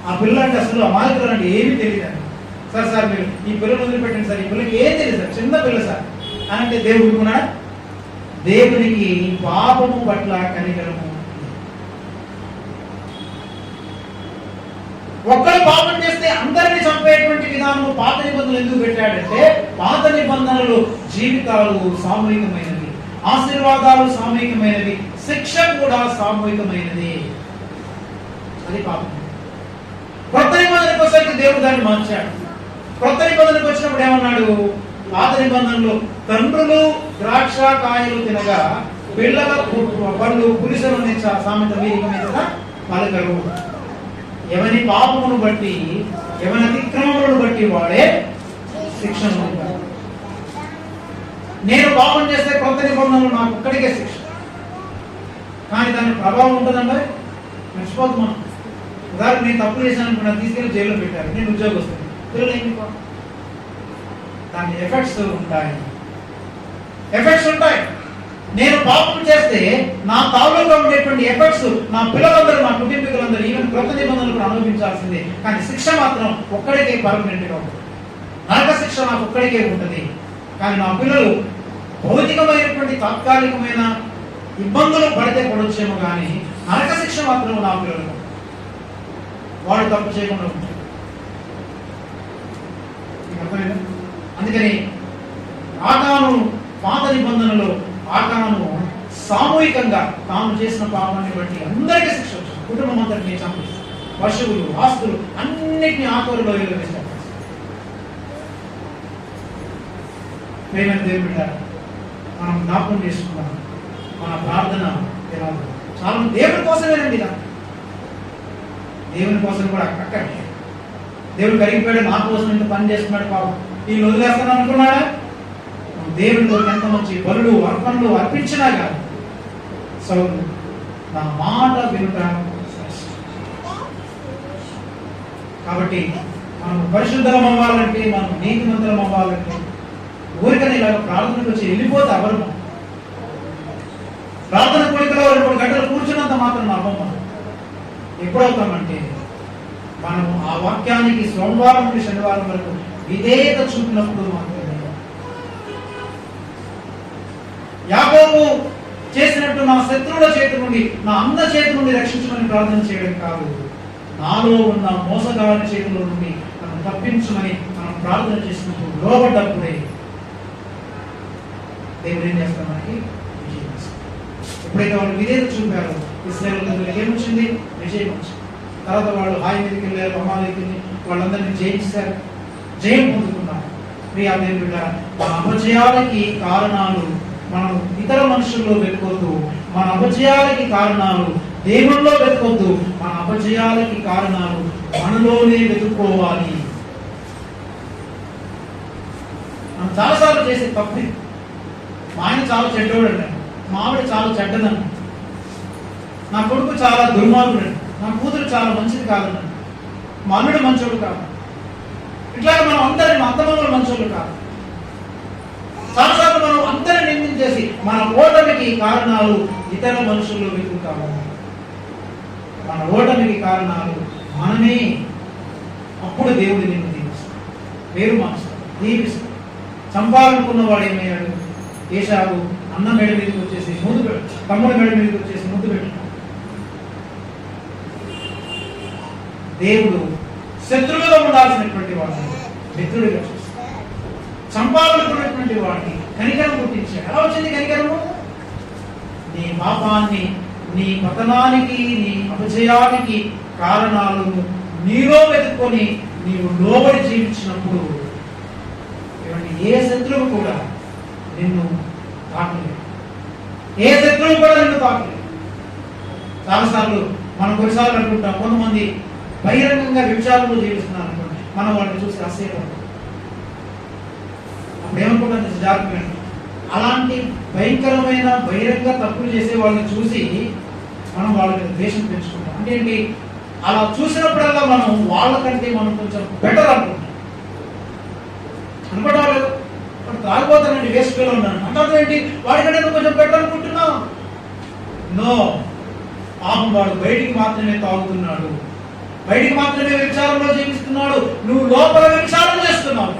ఆ పిల్లలంటే అసలు అమాయకులండి, ఏమీ తెలియదండి. సార్ మీరు ఈ పిల్లలు వదిలిపెట్టండి సార్, ఈ పిల్లలకి ఏం తెలియదు సార్, చిన్న పిల్ల సార్ అని అంటే దేవుడు ఊరుకున్నాడా? దేవునికి పాపము పట్ల కనికరము. ఒక్కరు పాపం చేస్తే అందరినీ చంపేటువంటి విధానం పాత నిబంధనలు ఎందుకు పెట్టాడంటే, పాత నిబంధనలు జీవితాలు సామూహికమైనవి, ఆశీర్వాదాలు సామూహికమైనవి, శిక్ష కూడా సామూహికమైనది. అది పాపం. కొత్త నిబంధనకు వచ్చేసరికి దేవుడు దాన్ని మార్చాడు. కొత్త నిబంధనకు వచ్చినప్పుడు ఏమన్నాడు? పాత నిబంధనలు తండ్రులు ద్రాక్ష కాయలు తినగా పిల్లల పళ్ళు పులిసలు సామెత వీరిక మీద పలకరు. ఎవని పాపమును బట్టి ఎవని అతిక్రమములను బట్టి వాడే శిక్షణ పొందుతాడు. నేను పాపం చేస్తే కొత్త నిబంధనలు నాకు ఒక్కడికే శిక్ష, కానీ దాని ప్రభావం ఉంటుందండి, మర్చిపోదు మనం. ఉదాహరణ నేను తప్పు చేశాను అనుకున్నా, తీసుకెళ్ళి జైల్లో పెట్టారు, నేను ఉద్యోగం వస్తుంది, పిల్లలు ఏమి దాని ఎఫెక్ట్స్ ఉంటాయి. నేను పాపం చేస్తే నా తాలూకా ఉండేటువంటి ఎఫెక్ట్స్ నా పిల్లలందరూ, నా కుటుంబీకులందరూ, ఈవెన్ కొత్త నిబంధనలు కూడా అనుభవించాల్సిందే. కానీ శిక్ష మాత్రం ఒక్కడికే పర్మనెంట్ గా ఉంటుంది. నరక శిక్ష నాకు ఒక్కడికే ఉంటుంది. కానీ నా పిల్లలు భౌతికమైనటువంటి తాత్కాలికమైన ఇబ్బందులు పడితే పడొచ్చేమో, కానీ నరక శిక్ష మాత్రం నా పిల్లలు వాడు తప్పు చేయకుండా ఉంటాడు. అందుకని ఆకాను పాత నిబంధనలో ఆకాను సామూహికంగా తాను చేసిన పాపాన్ని బట్టి అందరికీ శిక్ష వచ్చింది. కుటుంబం అంతటిని చంపేసి పశువులు ఆస్తులు అన్నిటిని ఆకరులో వేస్తారు. ప్రేమ దేవుడు మనం జ్ఞాపకం చేసుకున్నాం. మన ప్రార్థన ఎలా చాలా దేవుని కోసమేనండి, దేవుని కోసం కూడా అక్కడ దేవుడు కరిగిపోయాడు, నా కోసం ఇంత పని చేస్తున్నాడు, పాపం వీళ్ళు వదిలేస్తాను అనుకున్నాడా? దేవుడితో ఎంత మంచి బలులు అర్పణలు అర్పించినా కాదు, సౌలు నా మాట వినుట. కాబట్టి మనం పరిశుద్ధం అవ్వాలంటే, మనం నీతిమంతులం అవ్వాలంటే ఊరికనే ఇలాగ ప్రార్థనకు వచ్చి వెళ్ళిపోతే అవరు. ప్రార్థన కోరికలో 2 గంటలు కూర్చున్నంత మాత్రం అవ్వం. మనం ఎప్పుడవుతామంటే, మనం ఆ వాక్యానికి సోమవారం నుండి శనివారం వరకు విధేయత చూపినప్పుడు మాత్రమే. యాకోబు చేసినట్టు నా శత్రువుల చేతి నుండి, నా అన్న చేతి నుండి రక్షించమని ప్రార్థన చేయడం కాదు, నాలో ఉన్న మోసగాని చేతుల నుండి నన్ను తప్పించమని మనం ప్రార్థన చేసినప్పుడు లోబడ్డప్పుడే దేవుడు ఏం చేస్తాం? మనకి విజయం ఇస్తాడు. ఎప్పుడైతే వాళ్ళు విధేయత చూపారో ఇశ్రాయేలు ఏమొచ్చింది? విజయం వచ్చింది. తర్వాత వాళ్ళు హాయి మీదకి వెళ్ళారు, అమాలేకి వాళ్ళందరినీ జయించారు, జయం పొందుకున్నారు. ప్రియా దేవుడు, మన అపజయాలకి కారణాలు మనం ఇతర మనుషుల్లో వెతుకోవద్దు. మన అపజయాలకి కారణాలు దేవుళ్ళలో వెతుకోవద్దు. మన అపజయాలకి కారణాలు మనలోనే వెతుక్కోవాలి. మనం చాలాసార్లు చేసే తప్పు, మా ఆయన చాలా చెడ్డోడు అన్నాడు, మా ఆవిడ చాలా చెడ్డదన్నాడు, నా కొడుకు చాలా దుర్మార్గుడు, నా కూతురు చాలా మంచిది కాదన్నాడు, మా అల్లుడు మంచోడు కాదు. ఇట్లాగే మనం అందరిని, మా అత్తమామలు మంచోళ్ళు కాదు. చాలాసార్లు మనం అందరిని నిందించేసి మన ఓటమికి కారణాలు ఇతర మనుషుల్లో వెతుకుతాము. మన ఓటమికి కారణాలు మనమే. అప్పుడు దేవుడు నిన్ను దీవిస్తాడు, పేరు మార్చుతాడు, దీవిస్తాడు. చంపాలనుకున్న వాడు ఏమయ్యాడు? ఏశావు అన్న మెడ మీదకి వచ్చేసి ముందు పెట్టు, తమ్ముడు మెడ మీదకి వచ్చేసి ముందు పెట్టు. దేవుడు శత్రువుగా ఉండాల్సినటువంటి వాడిని మిత్రుడిగా చూస్తాడు. చంపాలనుకున్నటువంటి వాడిని కనికరం పుట్టించాడు. ఎలా వచ్చింది కనికరము? నీ పాపాన్ని, నీ పతనానికి, నీ అపజయానికి కారణాలు నీలో వెతుక్కొని నీవు లోబడి జీవించినప్పుడు ఏ శత్రువు కూడా నిన్ను తాకలేదు. ఏ శత్రువు కూడా నిన్ను తాకలేదు. చాలాసార్లు మనం కొన్నిసార్లు అనుకుంటాం, కొంతమంది బహిరంగంగా వ్యభిచారంలో జీవిస్తున్నారు అనుకోండి, మనం వాళ్ళని చూసి అసహ్యపడతాం. అప్పుడు ఏమనుకుంటాం? జాగ్రత్త. అలాంటి భయంకరమైన బహిరంగ తప్పులు చేసే వాళ్ళని చూసి మనం వాళ్ళ మీద ద్వేషం పెంచుకుంటాం. అంటే ఏంటి? అలా చూసినప్పుడల్లా మనం వాళ్ళకంటే మనం కొంచెం బెటర్ అనుకుంటాం. అనుకోవడం వాడు తాగిపోతానండి, వేస్ట్ ఫీల్ ఉన్నాను అంటే ఏంటి? వాడికంటే నువ్వు కొంచెం బెటర్ అనుకుంటున్నావు. నో, పాపం వాడు బయటికి మాత్రమే తాగుతున్నాడు, బయటికి మాత్రమే వ్యభిచారంలో జీవిస్తున్నాడు. నువ్వు లోపల వ్యభిచారం చేస్తున్నావు.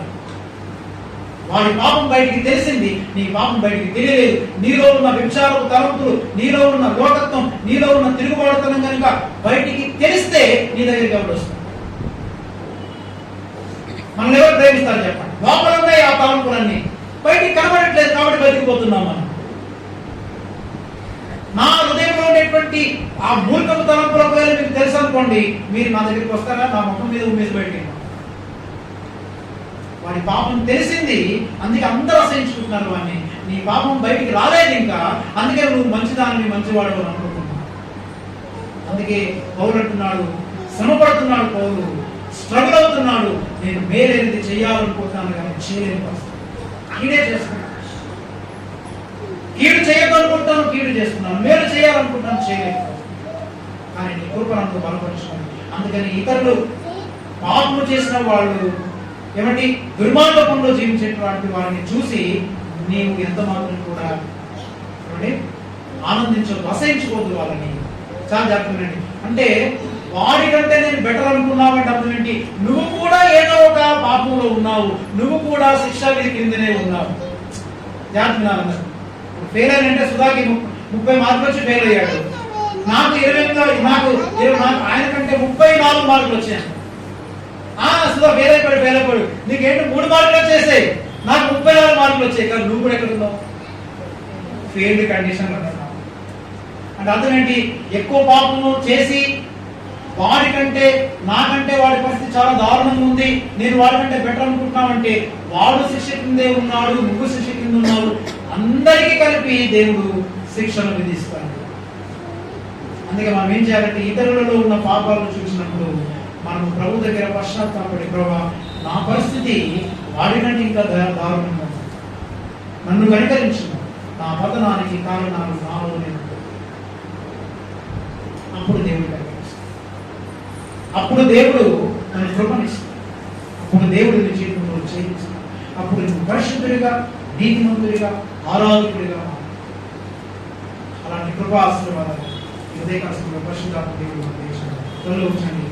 వాడి పాపం బయటికి తెలిసింది, నీ పాపం బయటికి తెలియలేదు. నీలో ఉన్న వ్యభిచారపు తలంపులు, నీలో ఉన్న లోకత్వం, నీలో ఉన్న తిరుగుబాటుతనం కనుక బయటికి తెలిస్తే నీ దగ్గరికి ఎవరు వస్తారు? మనల్ని ఎవరు ప్రేమిస్తారు చెప్పండి? లోపల ఉన్నాయి ఆ తలంపులన్నీ, బయటికి కనబడట్లేదు కాబట్టి బతికిపోతున్నాం మనం. నా హృదయంలో ఉండేటువంటి ఆ మూర్ఖపు తలంపుల ఒకవేళ మీకు తెలుసు అనుకోండి, మీరు నా దగ్గరికి వస్తారా? నా ముఖం మీద ఉమ్మేసి బయటికి. వాడి పాపం తెలిసింది, అందుకే అందరూ అసహించుకుంటున్నారు వాడిని. నీ పాపం బయటికి రాలేదు ఇంకా, అందుకే నువ్వు మంచిదాన్ని మంచివాడు అని అనుకుంటున్నావు. అందుకే పౌలు అంటున్నాడు, శ్రమ పడుతున్నాడు పౌలు, స్ట్రగుల్ అవుతున్నాడు. నేను మేలేది చేయాలనుకుంటున్నాను కానీ చేయలేని పరిస్థితి. కీడే చేస్తున్నాను, కీడు చేయగలుగుతాను, కీడు చేస్తున్నాను. మేలు చేయాలనుకుంటాను, చేయలేదు. కానీ నీ కృప నన్ను బలపరుచుకోండి. అందుకని ఇతరులు పాపము చేసిన వాళ్ళు ఏమంటే దుర్మార్గంలో జీవించేటువంటి వారిని చూసి నీవు ఎంత మాత్రం కూడా ఆనందించవద్దు, అసహించుకోవద్దు వాళ్ళని. చాలా జాగ్రత్తగా. అంటే వాడికంటే నేను బెటర్ అనుకున్నావంటే అర్థం ఏంటి? నువ్వు కూడా ఏదో ఒక పాపంలో ఉన్నావు, నువ్వు కూడా శిక్ష విధి కిందనే ఉన్నావు. జాగ్రత్త. ఫెయిల్ అయినంటే సుధాకి 30 మార్కులు వచ్చి ఫెయిల్ అయ్యాడు. నాకు 20 నాకు ఆయన కంటే 34 మార్కులు వచ్చాయి. సుధా ఫెయిల్ అయిపోయాడు. నీకేంటి 3 మార్కులు వచ్చేసాయి, నాకు 34 మార్కులు వచ్చాయి. కానీ నువ్వు కూడా ఎక్కడ ఉన్నావు? ఫెయిల్డ్ కండిషన్ లో ఉన్నావు. అంటే అర్థం ఏంటి? ఎక్కువ పాపము చేసి వాడికంటే నాకంటే వాడి పరిస్థితి చాలా దారుణంగా ఉంది, నేను వాడికంటే బెటర్ అనుకుంటున్నావంటే వాడు శిక్ష కిందే ఉన్నాడు, నువ్వు శిక్ష కింద ఉన్నావు. అందరికీ కలిపి దేవుడు శిక్షను విధిస్తాడు. అందుకే మనం ఏం చేయాలంటే ఇతరులలో ఉన్న పాపాలను చూసినప్పుడు మనం ప్రభు దగ్గర పశ్చాత్తాపడి, ప్రభా నా పరిస్థితి వాడికంటే ఇంకా దారుణంగా ఉంది, నన్ను కనికరించు, నా పతనానికి కారణాలు నాలో లేదు. అప్పుడు దేవుడు కనికరిస్తాడు, అప్పుడు దేవుడు తన కృపనిస్తాడు, అప్పుడు దేవుడు నీ జీవితంలో చేయిస్తాడు. అప్పుడు నువ్వు పరిశుద్ధుడిగా, నీతిమంతుడిగా, ఆరాధకుడిగా. అలాంటి కృపా ఆశీర్వాదాలు ఉదయకాలంలో పరిశుద్ధాత్మ దేవుడు ప్రార్థించండి.